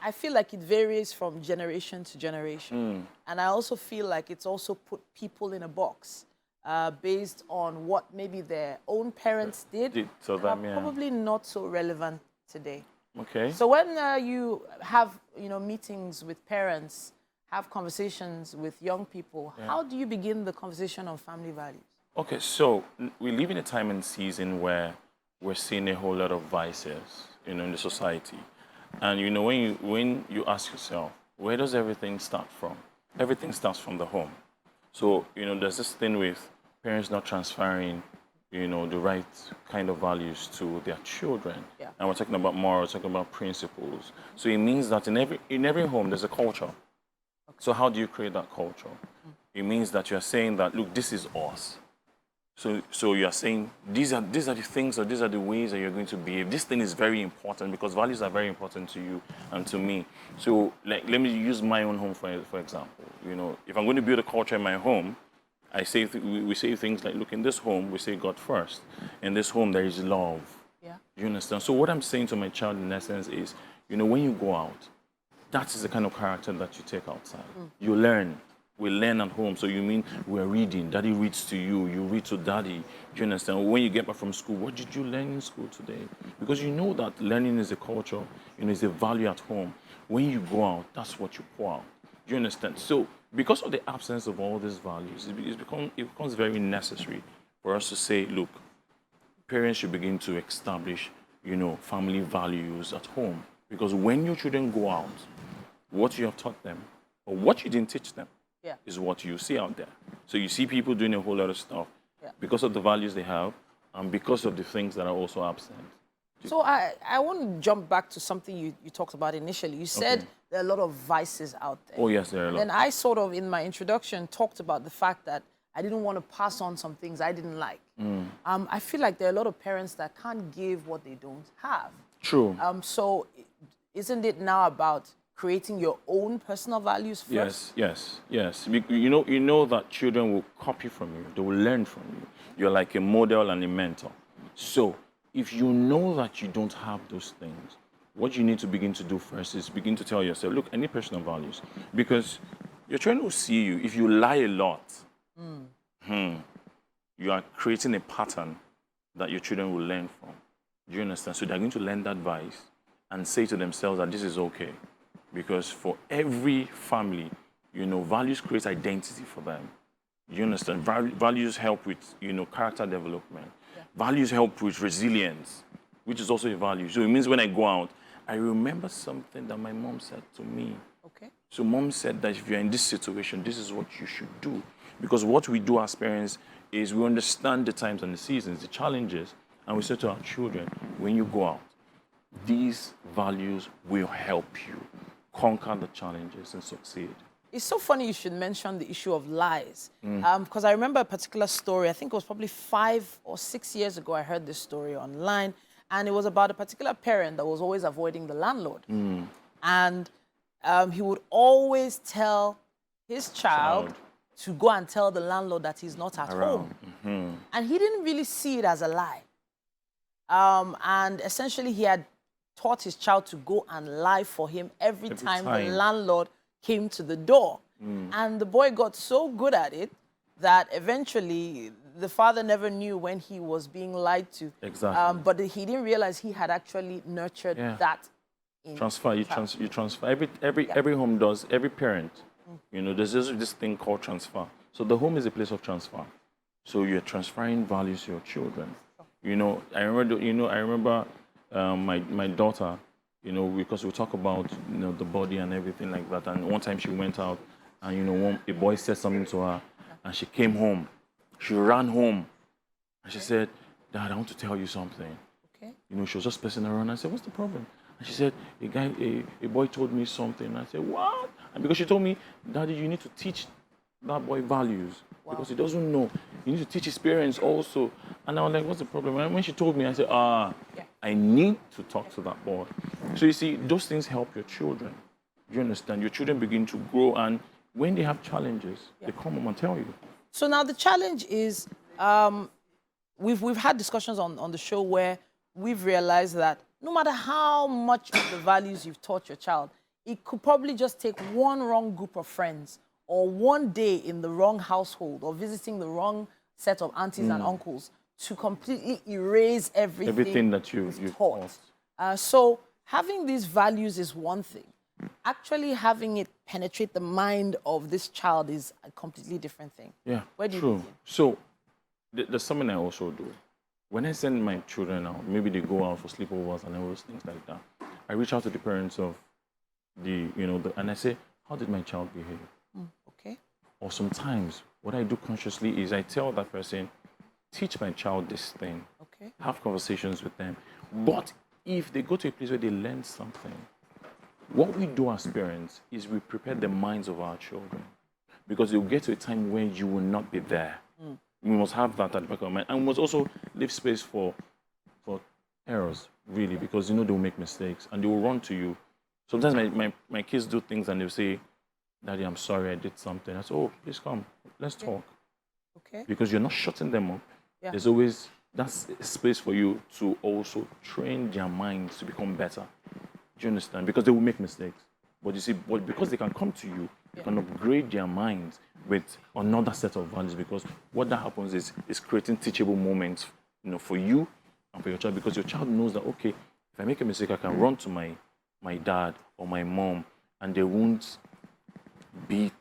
I feel like it varies from generation to generation. And I also feel like it's also put people in a box based on what maybe their own parents did, So and that, are probably not so relevant today. Okay. So when you have meetings with parents, have conversations with young people, how do you begin the conversation on family values? Okay, so we live in a time and season where we're seeing a whole lot of vices, in the society. And when you ask yourself, where does everything start from? Everything starts from the home. So, there's this thing with parents not transferring, the right kind of values to their children. Yeah. And we're talking about morals, talking about principles. So it means that in every home, there's a culture. Okay. So how do you create that culture? It means that you're saying that, look, this is us. So you're saying these are the things, or these are the ways that you're going to behave. This thing is very important because values are very important to you and to me. So let me use my own home for example. If I'm going to build a culture in my home, we say things like, look, in this home we say God first. In this home there is love. Yeah. You understand? So what I'm saying to my child in essence is, when you go out, that is the kind of character that you take outside. You learn. We learn at home. So you mean we're reading. Daddy reads to you. You read to daddy. Do you understand? When you get back from school, what did you learn in school today? Because you know that learning is a culture, is a value at home. When you go out, that's what you pour out. Do you understand? So because of the absence of all these values, it becomes very necessary for us to say, look, parents should begin to establish, family values at home. Because when your children go out, what you have taught them or what you didn't teach them is what you see out there. So you see people doing a whole lot of stuff because of the values they have and because of the things that are also absent. So I want to jump back to something you talked about initially. You said there are a lot of vices out there. Oh, yes, there are a lot. And I sort of, in my introduction, talked about the fact that I didn't want to pass on some things I didn't like. I feel like there are a lot of parents that can't give what they don't have. True. So isn't it now about creating your own personal values first? Yes. You know that children will copy from you. They will learn from you. You're like a model and a mentor. So if you know that you don't have those things, what you need to begin to do first is begin to tell yourself, look, I need personal values. Because your children will see you. If you lie a lot, you are creating a pattern that your children will learn from. Do you understand? So they're going to learn that vice and say to themselves that this is okay. Because for every family, values create identity for them. You understand? Values help with, character development. Values help with resilience, which is also a value. So it means when I go out, I remember something that my mom said to me. Okay. So mom said that if you're in this situation, this is what you should do. Because what we do as parents is we understand the times and the seasons, the challenges, and we say to our children, when you go out, these values will help you conquer the challenges and succeed. It's so funny you should mention the issue of lies. Because I remember a particular story, I think it was probably 5 or 6 years ago, I heard this story online, and it was about a particular parent that was always avoiding the landlord. And he would always tell his child to go and tell the landlord that he's not at home. And he didn't really see it as a lie. And essentially, he had taught his child to go and lie for him every time the landlord came to the door. And the boy got so good at it that eventually the father never knew when he was being lied to. Exactly. But he didn't realize he had actually nurtured that. You transfer. Every home does, every parent. There's this thing called transfer. So the home is a place of transfer. So you're transferring values to your children. I remember my daughter, because we talk about, the body and everything like that. And one time she went out and, a boy said something to her and she came home. She ran home and she said, Dad, I want to tell you something. Okay. She was just pacing around. I said, what's the problem? And she said, a boy told me something. And I said, what? And because she told me, Daddy, you need to teach that boy values. Wow. Because he doesn't know. You need to teach his parents also. And I was like, what's the problem? And when she told me, I said, I need to talk to that boy. So you see, those things help your children. You understand? Your children begin to grow, and when they have challenges, they come home and tell you. So now the challenge is, we've had discussions on the show where we've realized that no matter how much of the values you've taught your child, it could probably just take one wrong group of friends or one day in the wrong household or visiting the wrong set of aunties and uncles to completely erase everything that you've taught. So having these values is one thing. Actually having it penetrate the mind of this child is a completely different thing. Yeah, Where do you true. begin? So there's something I also do. When I send my children out, maybe they go out for sleepovers and all those things like that, I reach out to the parents of and I say, how did my child behave? Okay. Or sometimes what I do consciously is I tell that person, teach my child this thing. Okay. Have conversations with them. But if they go to a place where they learn something, what we do as parents is we prepare the minds of our children. Because you'll get to a time when you will not be there. We must have that at the back of our mind. And we must also leave space for errors, really, because they'll make mistakes and they will run to you. Sometimes my kids do things and they'll say, Daddy, I'm sorry, I did something. I say, oh, please come, let's talk. Okay. Because you're not shutting them up. Yeah. There's always that's a space for you to also train their minds to become better. Do you understand? Because they will make mistakes. But you see, because they can come to you, you can upgrade their minds with another set of values. Because what that happens is creating teachable moments, for you and for your child. Because your child knows that, okay, if I make a mistake, I can run to my dad or my mom, and they won't beat,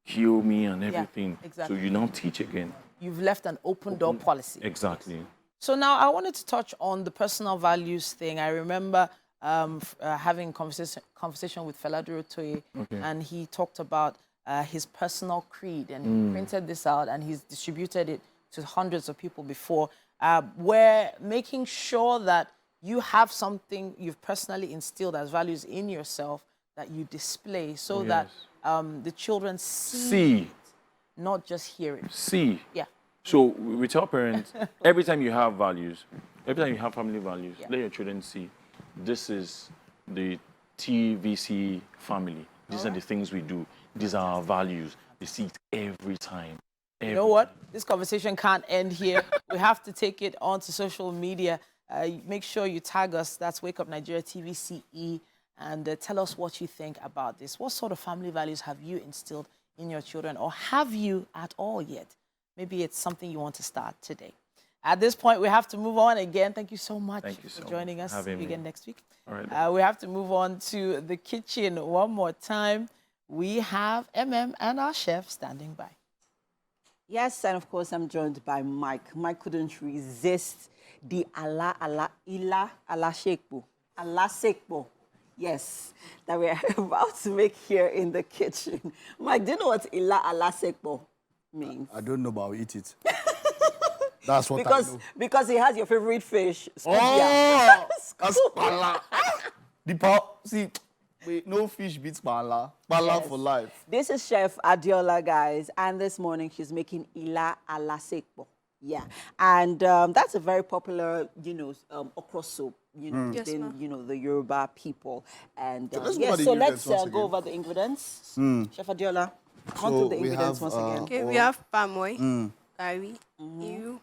kill me and everything. exactly. So you now teach again. You've left an open door policy. Exactly. So now I wanted to touch on the personal values thing. I remember having conversation with Feladuro Toye, and he talked about his personal creed, and he printed this out, and he's distributed it to hundreds of people before. Where making sure that you have something you've personally instilled as values in yourself that you display, so that the children see it, not just hear it. See. Yeah. So we tell parents, every time you have values, every time you have family values, let your children see, this is the TVC family. These are the things we do. These are our values. They see it every time. You know what? This conversation can't end here. We have to take it onto social media. Make sure you tag us. That's Wake Up Nigeria TVCE. And tell us what you think about this. What sort of family values have you instilled in your children, or have you at all yet? Maybe it's something you want to start today. At this point, we have to move on. Again, thank you so much for joining us. See you again next week. All right. We have to move on to the kitchen one more time. We have MM and our chef standing by. Yes, and of course, I'm joined by Mike. Mike couldn't resist the ala sekpo. Yes, that we're about to make here in the kitchen. Mike, do you know what ala sekpo means? I don't know, but I'll eat it. That's what I know. Because it has your favorite fish. Oh, that's pala. See, wait, no fish beats pala. Pala for life. This is Chef Adiola, guys, and this morning she's making ila ala sekpo. Yeah, and that's a very popular, okra soup, within, the Yoruba people. And So let's go over the ingredients. Chef Adiola, run through the ingredients once again. Okay, we have palm oil, curry, eel,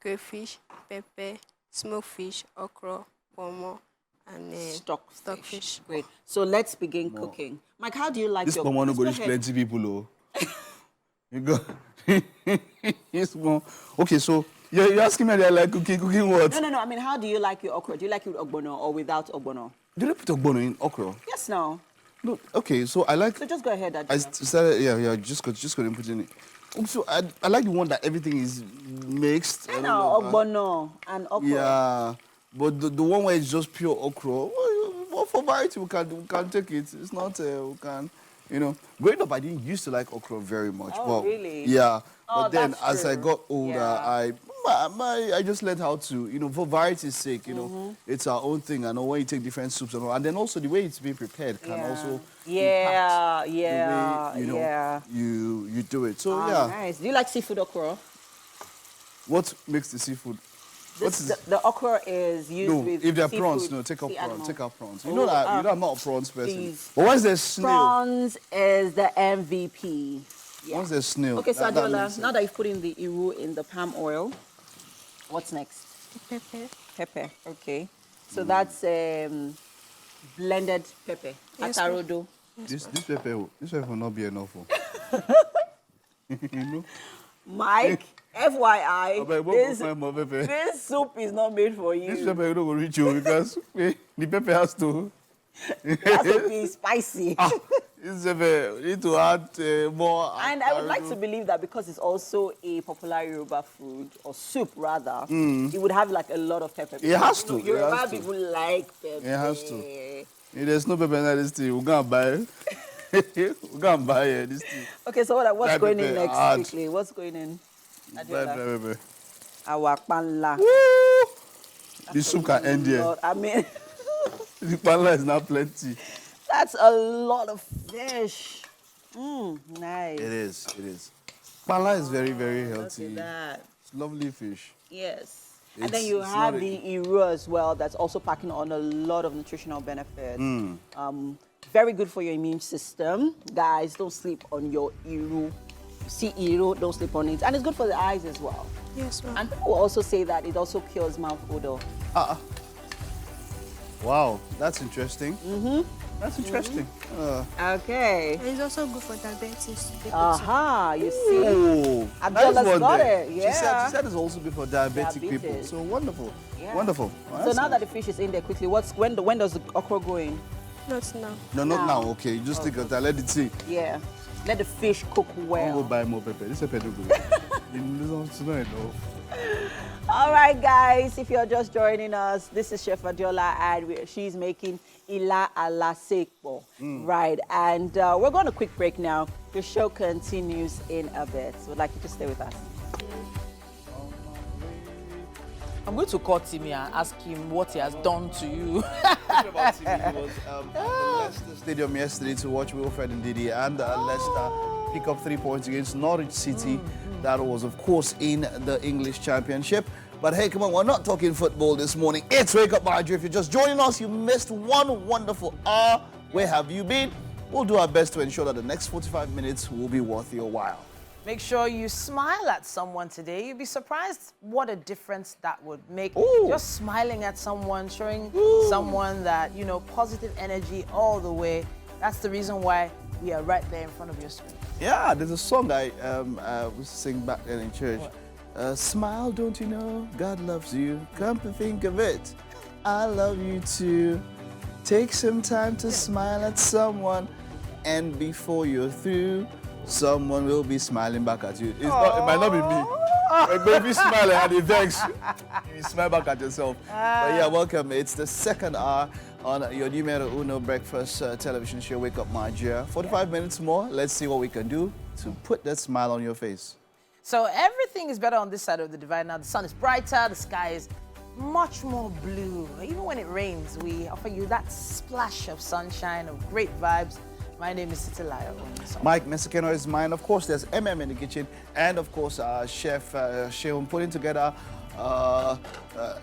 crayfish, pepper, smoked fish, okra, pomo, and stockfish. Great. So let's begin cooking. Mike, how do you like this your... pomo no go reach plenty people, oh. You go... Okay, so you're asking me that I like cooking what? No. I mean, how do you like your okra? Do you like it with ogbono or without ogbono? Did I put ogbono in okra? Yes, no. No. Okay, so I like... So just go ahead, Adiola. I started, just go and put in it. So I like the one that everything is mixed. I know, ogbono and okra. Yeah, but the one where it's just pure okra, well, for variety, we can take it. It's not, we can... growing up, I didn't used to like okra very much. Oh, really? Yeah. Oh, But then, that's as I true. got older, I just learned how to, for variety's sake, it's our own thing. I know when you take different soups and all, and then also the way it's being prepared can also impact the way, you do it. So, Nice. Do you like seafood okra? What makes the seafood? The okra is used with if they're seafood, prawns, no, take out sea prawns. animal. Take out prawns. You know that I'm not a prawns person. these But once there's snail, Prawns is the MVP. Yeah. once there's snail. Okay, so that Adiola, makes now that you've put in the iru in the palm oil, what's next? Pepper. Pepper. Okay. So that's blended pepper. Yes, Atarodo. this pepper will not be enough. Mike, FYI, This this soup is not made for you. pepper don't go reach you because the pepper has to. It has to be spicy. This pepper need to add more. And I would like to believe that because it's also a popular Yoruba food, or soup rather, it would have like a lot of pepper. It has to. Yoruba people like pepper. It has to. If there's no pepper in this thing, we're gonna buy it. We're gonna buy this thing. Okay, so what's That going in pepper next hard. quickly? What's going in? Buy Adiola? pepper. Our panla. Woo! The soup can end here. I mean, The panla is now plenty. that's a lot of fish. Nice. It is. Panla is very, very healthy. Look at that. It's lovely fish. Yes. And then you It's have not the iru as well. That's also packing on a lot of nutritional benefits. Very good for your immune system. Guys, don't sleep on your iru. See iru, don't sleep on it. And it's good for the eyes as well. Yes, ma'am. And people will also say that it also cures mouth odor. Wow, that's interesting. That's interesting. Okay. And it's also good for diabetes. Aha, you see. Oh, Abdullah's nice one got there. it, She yeah. said it's also good for diabetic people. Diabetes. So wonderful. Yeah. Wonderful. Well, So that's now nice. that the fish is in there quickly, when does the okra go in? Not now. No, not Now. now. Okay, just take your time. Let it see. Yeah. Let the fish cook I'll go well. buy more pepper. This pepper no good. It's not enough. All right, guys, if you're just joining us, this is Chef Adiola, and she's making ila ala sekpo, right? And we're going to quick break now. The show continues in a bit. So we'd like you to stay with us. I'm going to call Timmy and ask him what he has done to you. Talking about TV, he was at the Leicester Stadium yesterday to watch Wilfred and Didi and Leicester pick up 3 points against Norwich City. That was, of course, in the English Championship. But hey, come on, we're not talking football this morning. It's Wake Up Marjorie. If you're just joining us, you missed one wonderful hour. Where have you been? We'll do our best to ensure that the next 45 minutes will be worth your while. Make sure you smile at someone today. You'd be surprised what a difference that would make. Ooh. Just smiling at someone, showing someone that, you know, positive energy all the way. That's the reason why we are right there in front of your screen. Yeah, there's a song I was sing back then in church. Smile, don't you know? God loves you. Come to think of it, I love you too. Take some time to smile at someone, and before you're through, someone will be smiling back at you. It might not be me. But if you smile and it vex, you smile back at yourself. But yeah, welcome. It's the second hour on your numero uno breakfast television show, Wake Up My Dear. 45 minutes more. Let's see what we can do to put that smile on your face. So everything is better on this side of the divide now. The sun is brighter, the sky is much more blue. Even when it rains, we offer you that splash of sunshine, of great vibes. My name is Titilayo. Mike Mesicano is mine. Of course, there's MM in the kitchen. And of course, Chef Sheon putting together,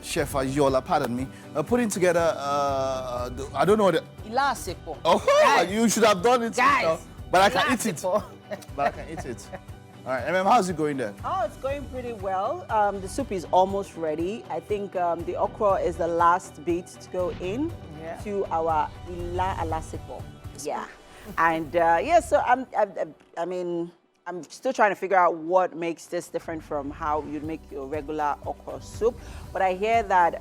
Chef Yola, pardon me, putting together, I don't know what. Ila Sekpo. Oh, Guys. you should have done it. Guys. But I can Ila eat it. Sekpo. But I can eat it. All right, MM, how's it going there? Oh, it's going pretty well. The soup is almost ready. I think the okra is the last bit to go in to our ila ala sekpo. Yeah. And yeah, so I mean, I'm still trying to figure out what makes this different from how you'd make your regular okra soup. But I hear that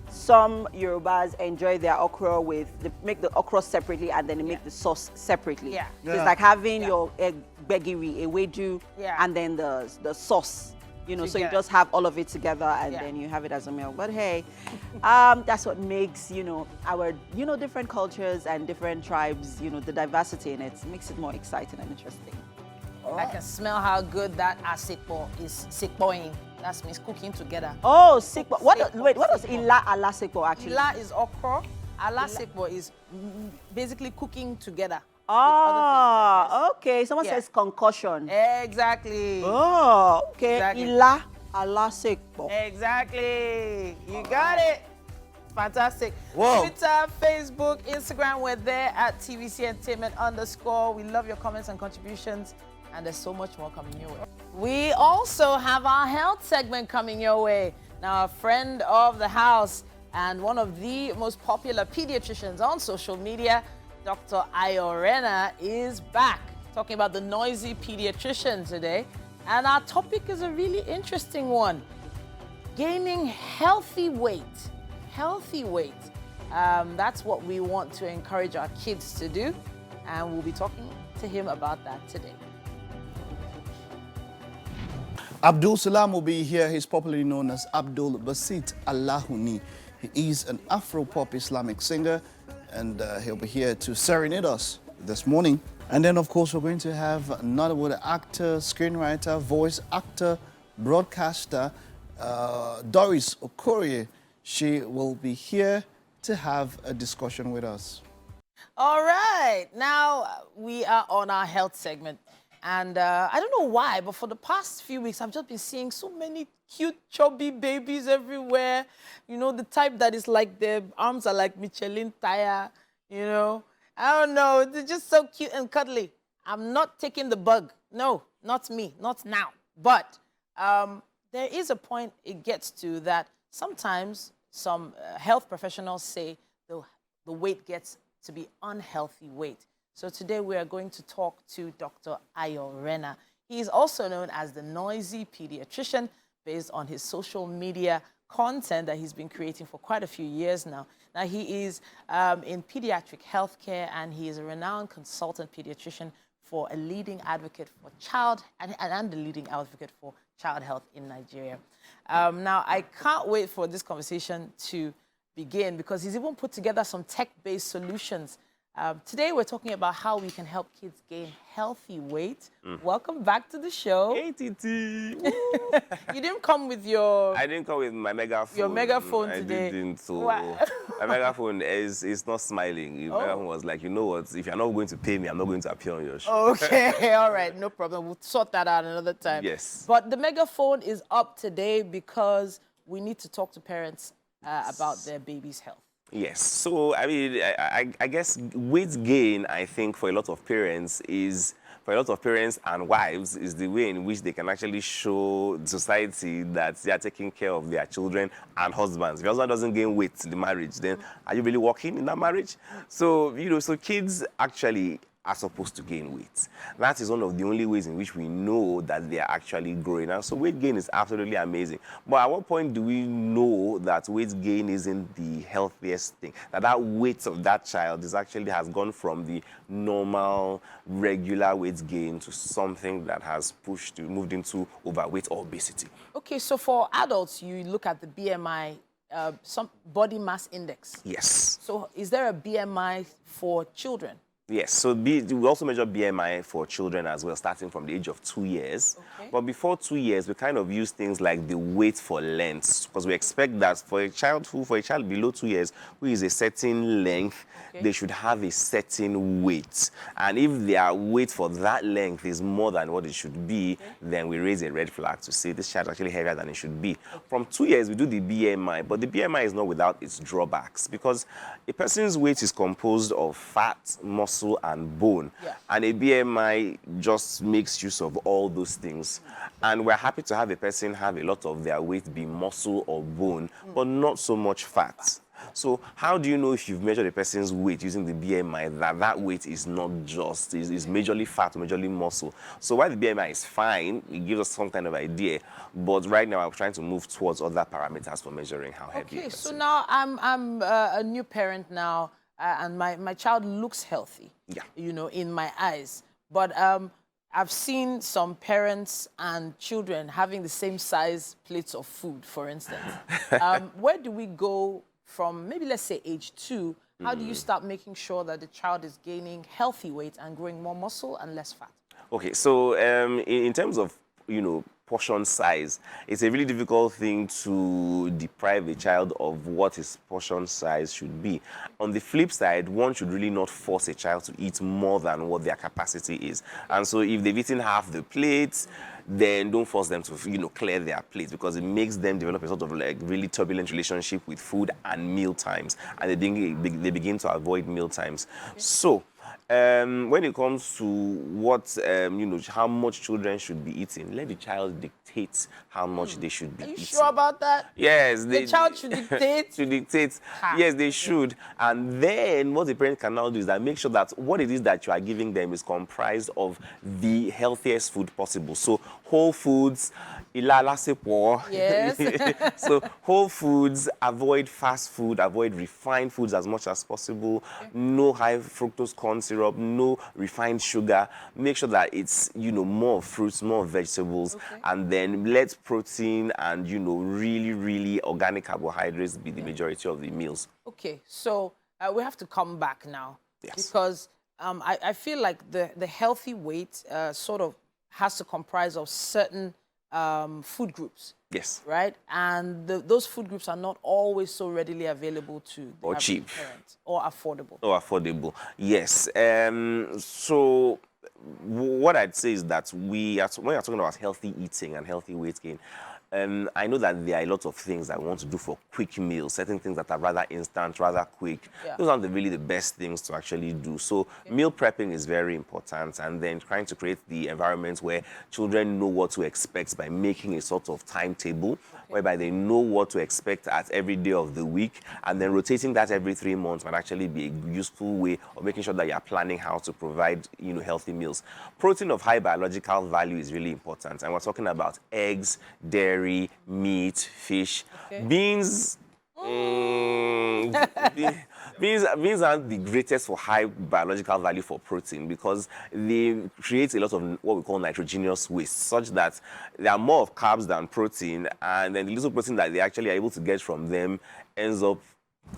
some Yorubas enjoy their okra they make the okra separately and then they make the sauce separately. Yeah. So it's like having your egg begiri, ewedu, Yeah. and then the sauce. You know, so you Together. just have all of it together and Yeah. then you have it as a meal. But hey, that's what makes, you know, our, you know, different cultures and different tribes, you know, the diversity in it makes it more exciting and interesting. I can smell how good that asekpo is sekpoing. That means cooking together. Oh, sikpo. Sikpo, Wait, what does sikpo. ila ala sikpo actually? Ila is okra. Ala sekpo is basically cooking together. Oh, okay. Someone Yeah. says concussion. Exactly. Oh, okay. Exactly. Ila ala sikpo. Exactly. You got it. Fantastic. Whoa. Twitter, Facebook, Instagram, we're there at TVC Entertainment _. We love your comments and contributions, and there's so much more coming your way. We also have our health segment coming your way. Now, a friend of the house and one of the most popular pediatricians on social media, Dr. Ayorena, is back talking about the noisy pediatrician today. And our topic is a really interesting one. Gaining healthy weight. Healthy weight. That's what we want to encourage our kids to do. And we'll be talking to him about that today. Abdul Salam will be here. He's popularly known as Abdul Basit Allahuni. He is an Afro-pop Islamic singer, and he'll be here to serenade us this morning. And then, of course, we're going to have Nollywood actor, screenwriter, voice actor, broadcaster, Doris Okorie. She will be here to have a discussion with us. All right. Now we are on our health segment. And I don't know why, but for the past few weeks, I've just been seeing so many cute, chubby babies everywhere. You know, the type that is like their arms are like Michelin tire, you know. I don't know. They're just so cute and cuddly. I'm not taking the bug. No, not me. Not now. But there is a point it gets to that sometimes some health professionals say the weight gets to be unhealthy weight. So today we are going to talk to Dr. Ayo Rena. He is also known as the Noisy Pediatrician based on his social media content that he's been creating for quite a few years now. Now, he is in pediatric healthcare, and he is a renowned consultant pediatrician for a leading advocate for child and the leading advocate for child health in Nigeria. Now, I can't wait for this conversation to begin because he's even put together some tech-based solutions. Today, we're talking about how we can help kids gain healthy weight. Welcome back to the show. Hey, Titi. You didn't come with your... I didn't come with my megaphone. Your megaphone I today. didn't. So Wow. my megaphone is not smiling. The megaphone was like, you know what? If you're not going to pay me, I'm not going to appear on your show. Okay, all right, no problem. We'll sort that out another time. Yes. But the megaphone is up today because we need to talk to parents about their baby's health. Yes. So, I mean, I guess weight gain, I think, for a lot of parents and wives is the way in which they can actually show society that they are taking care of their children and husbands. If your husband doesn't gain weight in the marriage, then are you really working in that marriage? So, so kids actually are supposed to gain weight. That is one of the only ways in which we know that they are actually growing. And so weight gain is absolutely amazing. But at what point do we know that weight gain isn't the healthiest thing? That weight of that child has gone from the normal, regular weight gain to something that has moved into overweight or obesity. Okay, so for adults, you look at the BMI, some body mass index. Yes. So is there a BMI for children? Yes, so we also measure BMI for children as well, starting from the age of 2 years. Okay. But before 2 years, we kind of use things like the weight for length, because we expect that for a child below 2 years, who is a certain length, they should have a certain weight. And if their weight for that length is more than what it should be, then we raise a red flag to say this child is actually heavier than it should be. From 2 years, we do the BMI, but the BMI is not without its drawbacks, because a person's weight is composed of fat, muscle, and bone. Yeah. And a BMI just makes use of all those things. And we're happy to have a person have a lot of their weight be muscle or bone, but not so much fat. So how do you know if you've measured a person's weight using the BMI that weight is not just, is majorly fat or majorly muscle? So while the BMI is fine, it gives us some kind of idea, but right now I'm trying to move towards other parameters for measuring how heavy a Okay, person so now I'm a new parent now, and my child looks healthy, in my eyes. But I've seen some parents and children having the same size plates of food, for instance. Where do we go from, maybe let's say age 2, how do you start making sure that the child is gaining healthy weight and growing more muscle and less fat? Okay, so in terms of, portion size, it's a really difficult thing to deprive a child of what his portion size should be. On the flip side, one should really not force a child to eat more than what their capacity is. And so if they've eaten half the plate, then don't force them to, clear their plate, because it makes them develop a sort of like really turbulent relationship with food and meal times, and they begin to avoid meal times. So when it comes to what, how much children should be eating, let the child dictate how much they should be eating. Are you sure about that? Yes. The child should dictate? Should dictate. Yes, they should. And then what the parent can now do is that make sure that what it is that you are giving them is comprised of the healthiest food possible. So whole foods, Yes. so whole foods, avoid fast food, avoid refined foods as much as possible, no high fructose corn syrup, no refined sugar. Make sure that it's, more fruits, more vegetables, and then let protein and, really, really organic carbohydrates be the majority of the meals. Okay, so we have to come back now. Yes. Because I feel like the healthy weight sort of has to comprise of certain food groups. Yes. Right? And those food groups are not always so readily available to the Or average cheap. parent, or affordable. Or affordable, yes. So what I'd say is that when you're talking about healthy eating and healthy weight gain, I know that there are a lot of things I want to do for quick meals, certain things that are rather instant, rather quick. Yeah. Those aren't really the best things to actually do. So meal prepping is very important, and then trying to create the environment where children know what to expect by making a sort of timetable, whereby they know what to expect at every day of the week, and then rotating that every 3 months might actually be a useful way of making sure that you're planning how to provide, healthy meals. Protein of high biological value is really important, and we're talking about eggs, dairy, meat, fish, beans. Beans aren't the greatest for high biological value for protein because they create a lot of what we call nitrogenous waste, such that there are more of carbs than protein, and then the little protein that they actually are able to get from them ends up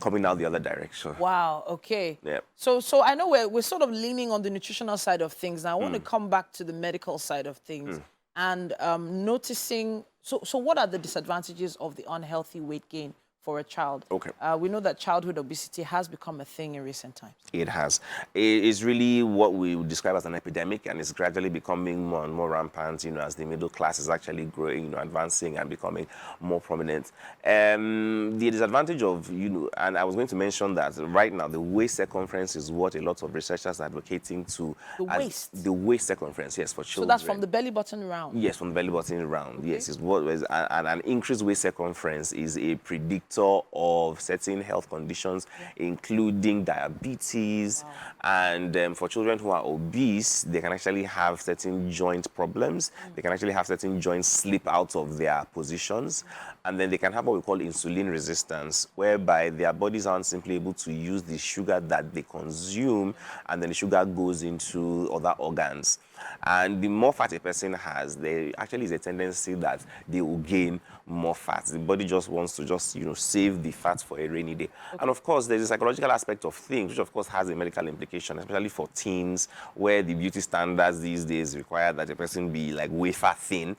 coming out the other direction. Wow, okay. Yeah. So I know we're sort of leaning on the nutritional side of things. Now I want to come back to the medical side of things and noticing, so what are the disadvantages of the unhealthy weight gain for a child? Okay. We know that childhood obesity has become a thing in recent times. It has. It is really what we would describe as an epidemic, and it's gradually becoming more and more rampant, as the middle class is actually growing, advancing and becoming more prominent. The disadvantage of, and I was going to mention that right now, the waist circumference is what a lot of researchers are advocating to. The waist? The waist circumference, yes, for children. So that's from the belly button round? Yes, from the belly button round, yes. Is what was, and an increased waist circumference is a predictor of certain health conditions, including diabetes. And for children who are obese, they can actually have certain joint problems. They can actually have certain joints slip out of their positions. And then they can have what we call insulin resistance, whereby their bodies aren't simply able to use the sugar that they consume, and then the sugar goes into other organs. And the more fat a person has, there actually is a tendency that they will gain more fat. The body just wants to save the fat for a rainy day. And of course, there's a psychological aspect of things, which of course has a medical implication, especially for teens, where the beauty standards these days require that a person be like wafer thin.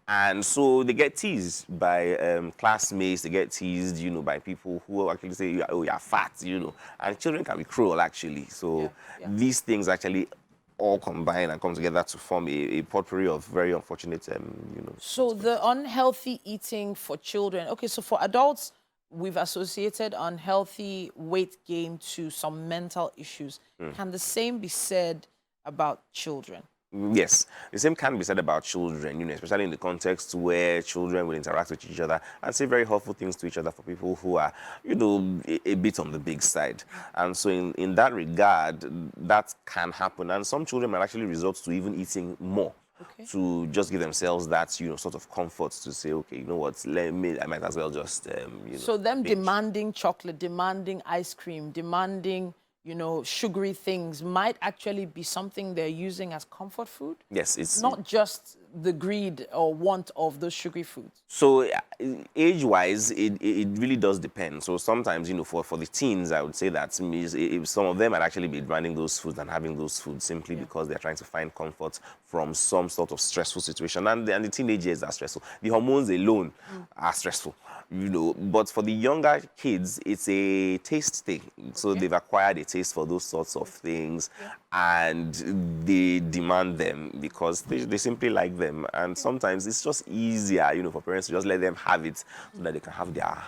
And so they get teased by classmates, they get teased, by people who actually say, oh, you're fat, And children can be cruel, actually. So these things actually all combine and come together to form a potpourri of very unfortunate, So the unhealthy eating for children. Okay, so for adults, we've associated unhealthy weight gain to some mental issues. Can the same be said about children? Yes, the same can be said about children, especially in the context where children will interact with each other and say very hurtful things to each other for people who are, a bit on the big side. And so in that regard, that can happen. And some children might actually resort to even eating more. To just give themselves that, sort of comfort to say, okay, you know what, I might as well just, So them binge. demanding chocolate, demanding ice cream, demanding, sugary things might actually be something they're using as comfort food? Yes, it's not just the greed or want of those sugary foods. So age-wise, it really does depend. So sometimes, for the teens, I would say that some of them might actually be demanding those foods and having those foods simply because they're trying to find comfort from some sort of stressful situation. And the teenage years are stressful. The hormones alone are stressful, But for the younger kids, it's a taste thing. So they've acquired a taste for those sorts of things, and they demand them because they simply like them. And sometimes it's just easier, for parents to just let them have it so that they can have their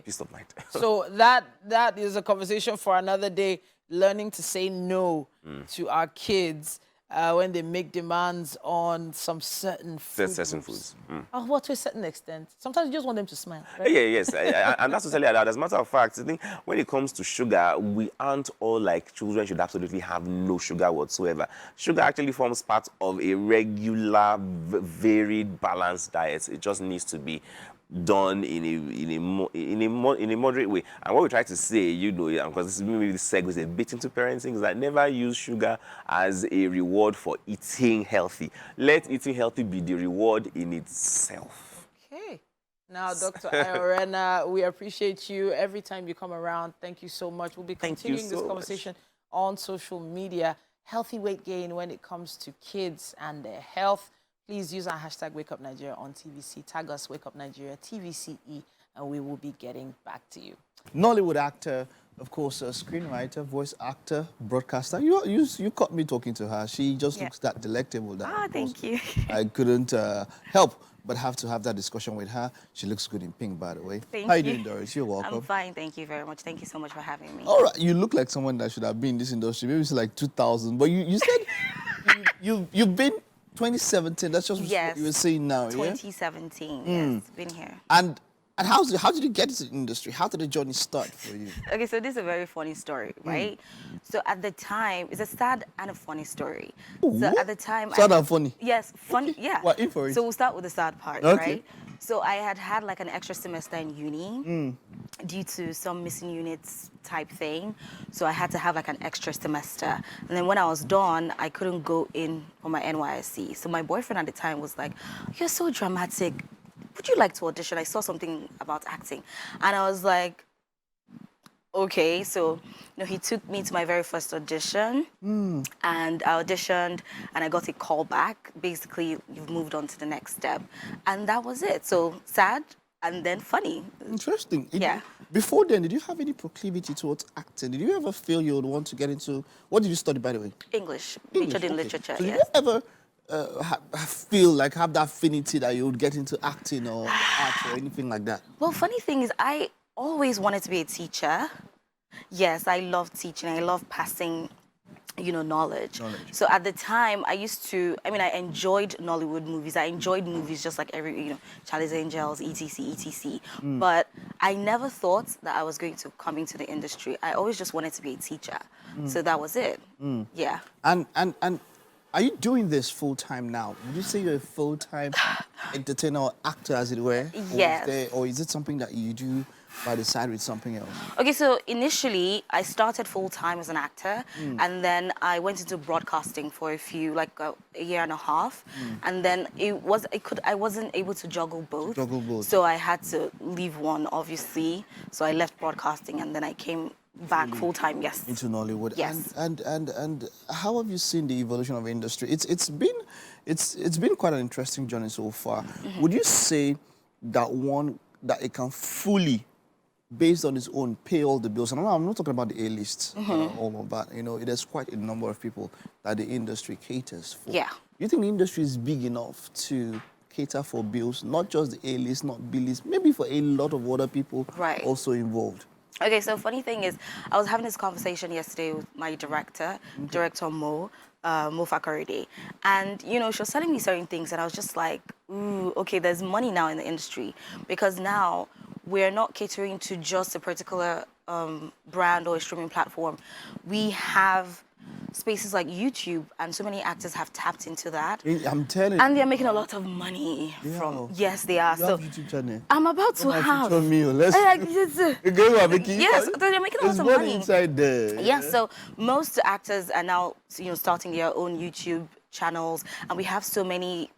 peace of mind. So that is a conversation for another day, learning to say no to our kids when they make demands on some certain foods. Oh, well, to a certain extent. Sometimes you just want them to smile. Right? Yes. And that's totally allowed. As a matter of fact, I think when it comes to sugar, we aren't all like children should absolutely have no sugar whatsoever. Sugar actually forms part of a regular, varied, balanced diet. It just needs to be done in a moderate way. And what we try to say, because this maybe this segues a bit into parenting, is that never use sugar as a reward for eating healthy. Let eating healthy be the reward in itself. Okay. Now, Dr. Iorena, we appreciate you every time you come around. Thank you so much. We'll be continuing this conversation on social media. Healthy weight gain when it comes to kids and their health. Please use our hashtag #WakeUpNigeria on TVC. Tag us WakeUpNigeria, TVCE, and we will be getting back to you. Nollywood actor, of course, a screenwriter, voice actor, broadcaster. You caught me talking to her. She just looks that delectable. That thank you. I couldn't help but have to have that discussion with her. She looks good in pink, by the way. Thank How you. you doing, Doris? You're welcome. I'm fine, thank you very much. Thank you so much for having me. All right, you look like someone that should have been in this industry. Maybe it's like 2000, but you said you've been 2017. That's just Yes. what you were saying now, yeah? 2017, yes, been here. And how did you get into the industry? How did the journey start for you? Okay, so this is a very funny story, right? So at the time, it's a sad and a funny story. So at the time... Sad and funny? Yes, funny, yeah. Well, in for it. So we'll start with the sad part, Okay. right? So I had like an extra semester in uni due to some missing units type thing. So I had to have like an extra semester. And then when I was done, I couldn't go in for my NYSC. So my boyfriend at the time was like, "You're so dramatic. Would you like to audition? I saw something about acting." And I was like, okay. So, he took me to my very first audition and I auditioned and I got a call back. Basically, you've moved on to the next step. And that was it. So sad and then funny. Interesting. Yeah. Before then, did you have any proclivity towards acting? Did you ever feel you would want to get into... What did you study, by the way? English, majored in okay. literature, So yes. did you ever have that affinity that you would get into acting or art or anything like that? Well, funny thing is, I always wanted to be a teacher. Yes, I love teaching. I love passing, knowledge. So at the time, I enjoyed Nollywood movies. I enjoyed movies just like every, Charlie's Angels, etc. But I never thought that I was going to come into the industry. I always just wanted to be a teacher. So that was it. Yeah. And are you doing this full-time now? Would you say you're a full-time entertainer or actor, as it were? Yes. Or is it something that you do by the side with something else? Okay, so initially I started full-time as an actor, and then I went into broadcasting for a year and a half, and then I wasn't able to juggle both. So I had to leave one, obviously. So I left broadcasting, and then I came back full-time, yes. Into Nollywood. Yes. And how have you seen the evolution of the industry? It's been quite an interesting journey so far. Would you say that it can fully, based on its own, pay all the bills? And I'm not talking about the A-list, all of that. There's quite a number of people that the industry caters for. Yeah. You think the industry is big enough to cater for bills, not just the A-list, not B-list, maybe for a lot of other people also involved? Okay, so funny thing is, I was having this conversation yesterday with my director, Director Mo Fakorede, and she was telling me certain things, and I was just like, ooh, okay, there's money now in the industry, because now we're not catering to just a particular brand or a streaming platform. We have spaces like YouTube, and so many actors have tapped into that. I'm telling you. And they're making a lot of money from. Yes, they are. You have YouTube channel. I'm about to have. Let's yes, they're making a lot of money inside there. Yes, so most actors are now, starting their own YouTube channels, and we have so many,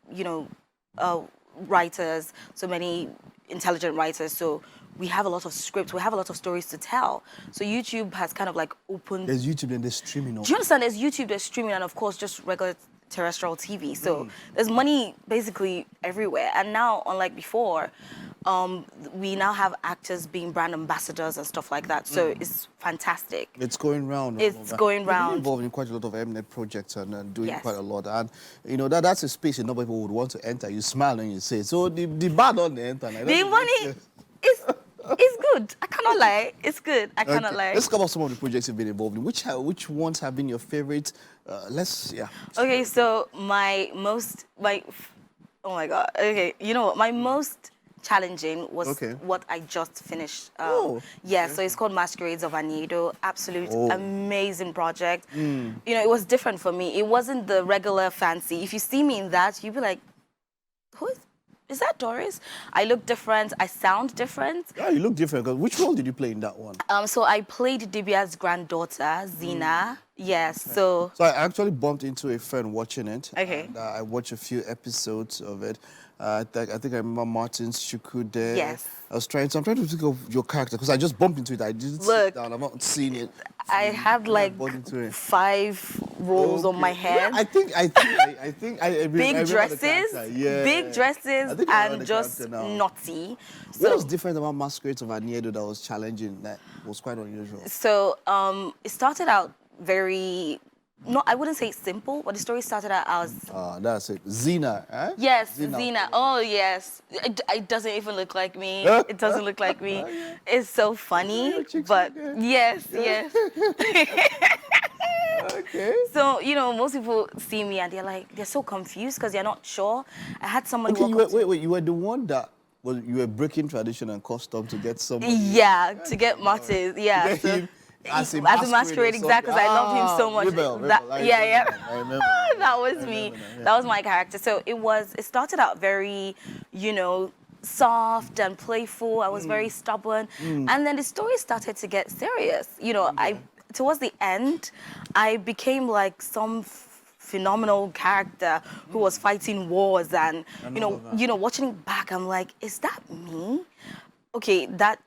writers, so many intelligent writers. So we have a lot of scripts, we have a lot of stories to tell. So YouTube has kind of like opened... There's YouTube and there's streaming. Do you understand? There's YouTube, there's streaming, and of course just regular terrestrial TV. So there's money basically everywhere. And now, unlike before, we now have actors being brand ambassadors and stuff like that. So it's fantastic. It's going round. It's going round. You're involved in quite a lot of Mnet projects and doing quite a lot. And, that's a space that nobody would want to enter. You smile and you say, so the bad on the internet. The money is good. I cannot lie. It's good. I cannot lie. Let's cover some of the projects you've been involved in. Which ones have been your favorite? Okay, so oh my God. Okay, my most challenging was what I just finished. So it's called Masquerades of Aniedo. Absolute amazing project. It was different for me. It wasn't the regular fancy. If you see me in that, you'd be like, who is that Doris? I look different. I sound different. Yeah, you look different. Which role did you play in that one? So I played Dibia's granddaughter, Zina. Yes, so I actually bumped into a friend watching it. Okay. And, I watched a few episodes of it. I think I remember Martin's Shuku there. Yes. I'm trying to think of your character because I just bumped into it. I didn't sit down. I've not seen it. I had like 5 rolls on my head. Yeah, I think I big dresses, big dresses, and just naughty. So, what was different about Masquerades of Aniedo that was challenging, that was quite unusual? So it started out very no, I wouldn't say it's simple, but the story started out as That's it. Zena, eh? yes, Zena. Oh, yes. It doesn't even look like me. It doesn't look like me. It's so funny, your cheeks but look good. yes, yes. Okay. So, you know, most people see me and they're so confused because they're not sure. I had somebody Okay, walk up to wait, you were the one that you were breaking tradition and custom to get somebody. yeah, to get Marty's, yeah. To get him as a masquerade, masquerade, exactly, because I loved him so much. Rebel, Yeah. I remember. That was me. That was my character. So it started out very, you know, soft and playful. I was very stubborn. And then the story started to get serious. You know, towards the end, I became like some phenomenal character who was fighting wars and you know, watching it back, I'm like, is that me? Okay, that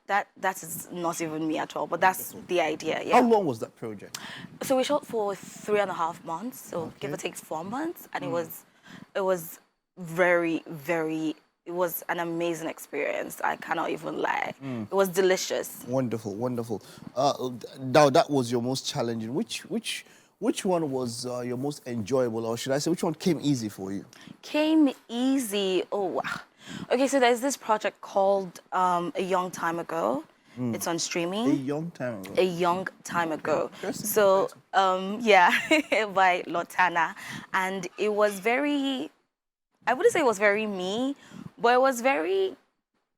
is not even me at all, but that's the idea. Yeah. How long was that project? So we shot for 3.5 months, so give or take 4 months, and it was very, very. It was an amazing experience. I cannot even lie. It was delicious. Wonderful, wonderful. Now that was your most challenging. Which one was your most enjoyable, or should I say, which one came easy for you? Came easy. Oh, wow. Okay, so there's this project called A Young Time Ago. It's on streaming. A young time ago. A Young Time Ago. Interesting. So, yeah, by Lotana. And it was very, I wouldn't say it was very me, but it was very,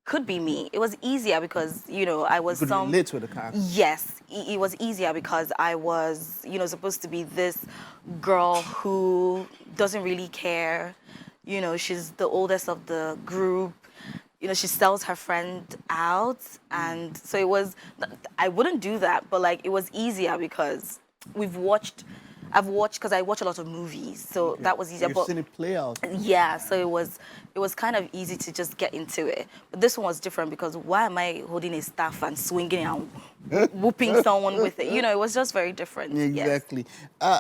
could be me. It was easier because, you know, I was You could relate with the character. Yes, it was easier because I was, you know, supposed to be this girl who doesn't really care. You know, she's the oldest of the group. You know, she sells her friend out. And so it was, I wouldn't do that, but like it was easier because I've watched, because I watch a lot of movies. So that was easier. You've seen it play out. Yeah, so it was kind of easy to just get into it. But this one was different because why am I holding a staff and swinging and whooping someone with it? You know, it was just very different. Yes. Exactly.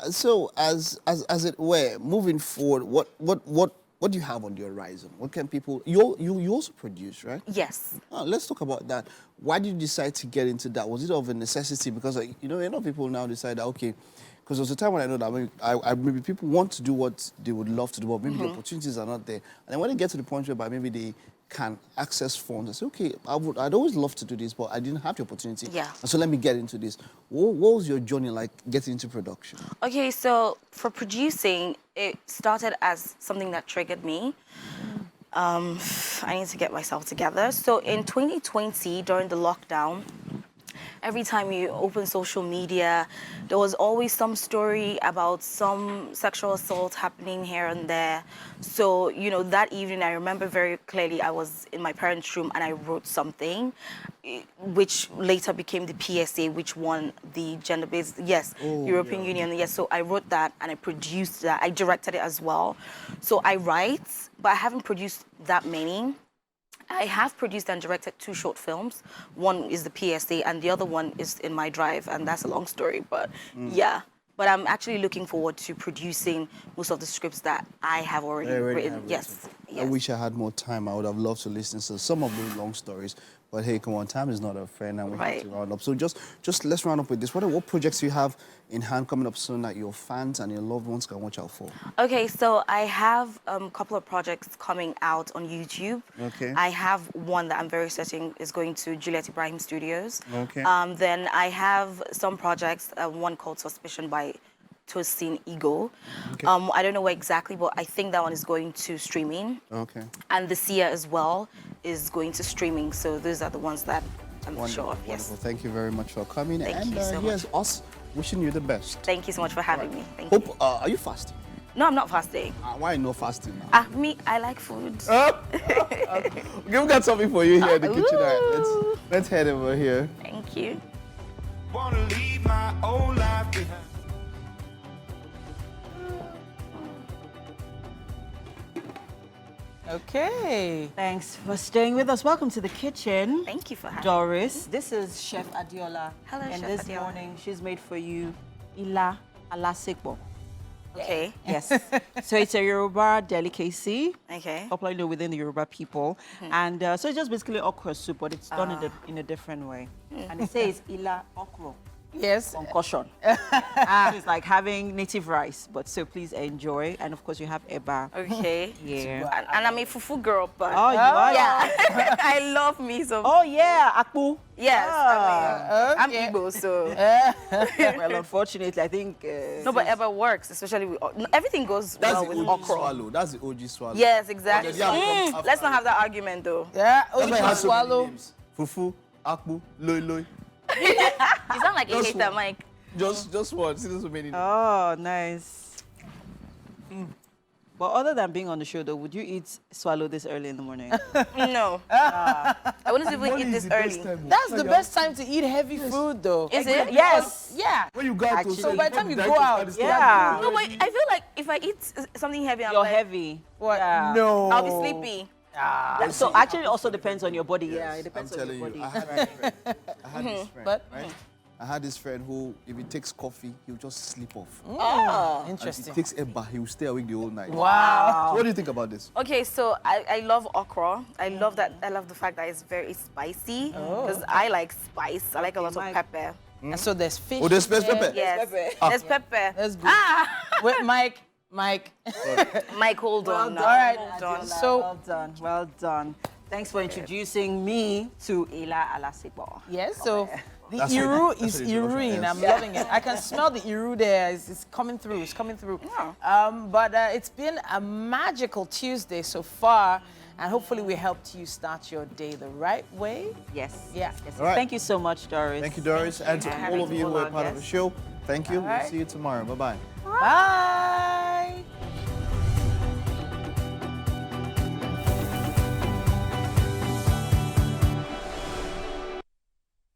So as it were, moving forward, what do you have on the horizon? What can people? You also produce, right? Yes. Let's talk about that. Why did you decide to get into that? Was it of a necessity? Because you know, a lot of people now decide that okay. Because there was a time when I know that maybe people want to do what they would love to do, but maybe the opportunities are not there. And then when they get to the point where maybe they can access funds, I say, okay, I'd always love to do this, but I didn't have the opportunity. Yeah. And so let me get into this. What was your journey like getting into production? Okay, so for producing, it started as something that triggered me. I need to get myself together. So in 2020, during the lockdown, every time you open social media, there was always some story about some sexual assault happening here and there. So, you know, that evening, I remember very clearly, I was in my parents' room and I wrote something, which later became the PSA, which won the gender-based, European Union. Yes, so I wrote that and I produced that. I directed it as well. So I write, but I haven't produced that many. I have produced and directed 2 short films. One is the PSA and the other one is in my drive, and that's a long story, but yeah. But I'm actually looking forward to producing most of the scripts that I have already written. Yes. I wish I had more time. I would have loved to listen to some of those long stories. But hey, come on, time is not a friend, and we have to round up. So just let's round up with this. What projects do you have in hand coming up soon that your fans and your loved ones can watch out for? Okay, so I have a couple of projects coming out on YouTube. Okay. I have one that I'm very certain is going to Juliet Ibrahim Studios. Okay. Then I have some projects, one called Suspicion by Tosin Ego. Okay. I don't know where exactly, but I think that one is going to streaming. Okay. And The Seer as well is going to streaming. So those are the ones that I'm sure of. Yes. Wonderful. Thank you very much for coming. Thank and you so here's us wishing you the best. Thank you so much for having me. Thank you. Hope, are you fasting? No, I'm not fasting. Why no fasting now? Me, I like food. We've got something for you here in the kitchen. All right, let's head over here. Thank you. Wanna leave my old life behind. Okay. Thanks for staying with us. Welcome to the kitchen. Thank you for having me. Doris, this is Chef Adiola. Hello, and Chef this Adiola. morning, she's made for you ila alasekbo. Okay. Yes. So it's a Yoruba delicacy, Okay. popularly known within the Yoruba people. And so it's just basically okra soup, but it's done in a different way. And it says ila okra. Yes. concussion. It's like having native rice, but so please enjoy. And of course, you have eba. Okay. Yeah. And I'm a fufu girl, but Oh, you are? yeah, I love me some. Oh, yeah, akpu. Yes, I'm okay. Igbo, so Well, unfortunately, I think. no, but eba works, especially with everything goes That's well the with OG okra. swallow. That's the OG swallow. Yes, exactly. Okay, yeah, comes Let's after. not have that argument though. Yeah. That's why it Oji has so many swallow. names. Fufu, akpu, loy loy. You sound like a Just hater, one. Mike. Just one. See, there's so many names. Oh, nice. But other than being on the show, though, would you swallow this early in the morning? No. I wouldn't even Morning eat is this the best early. time. That's the best time to eat heavy food, though. Is it? Yes. Yeah. When you go out to Actually. So by the time you direct go to out, start the Yeah. store, No, but I feel like if I eat something heavy, I'm You're like, heavy. What? Yeah. No. I'll be sleepy. So actually, also depends on your body. Yeah, it I'm depends on telling your you, body. I had this friend, But- right? I had this friend who, if he takes coffee, he'll just sleep off. Oh. And if Interesting. he takes eba, he will stay awake the whole night. Wow. So what do you think about this? Okay, so I love okra. I love that. I love the fact that it's very spicy because I like spice. I like a lot of Mike. pepper. And so there's fish. Oh, there's pepper. there. Yes, there's pepper. That's good. Wait, Mike. Mike, hold on. now. All right. Hold on. So, Well done. Well done. Thanks for introducing me to Ila Alasibo. yes, so the That's Iru what- that's is what you do, Iruing. yes. I'm loving it. I can smell the Iru there. It's coming through. It's coming through. But it's been a magical Tuesday so far, and hopefully we helped you start your day the right way. Yes. Yeah. Yes. All right. Thank you so much, Doris. Thank you, Doris. And to all of you who are part of the show, thank you. We'll right. see you tomorrow. Bye-bye. Bye.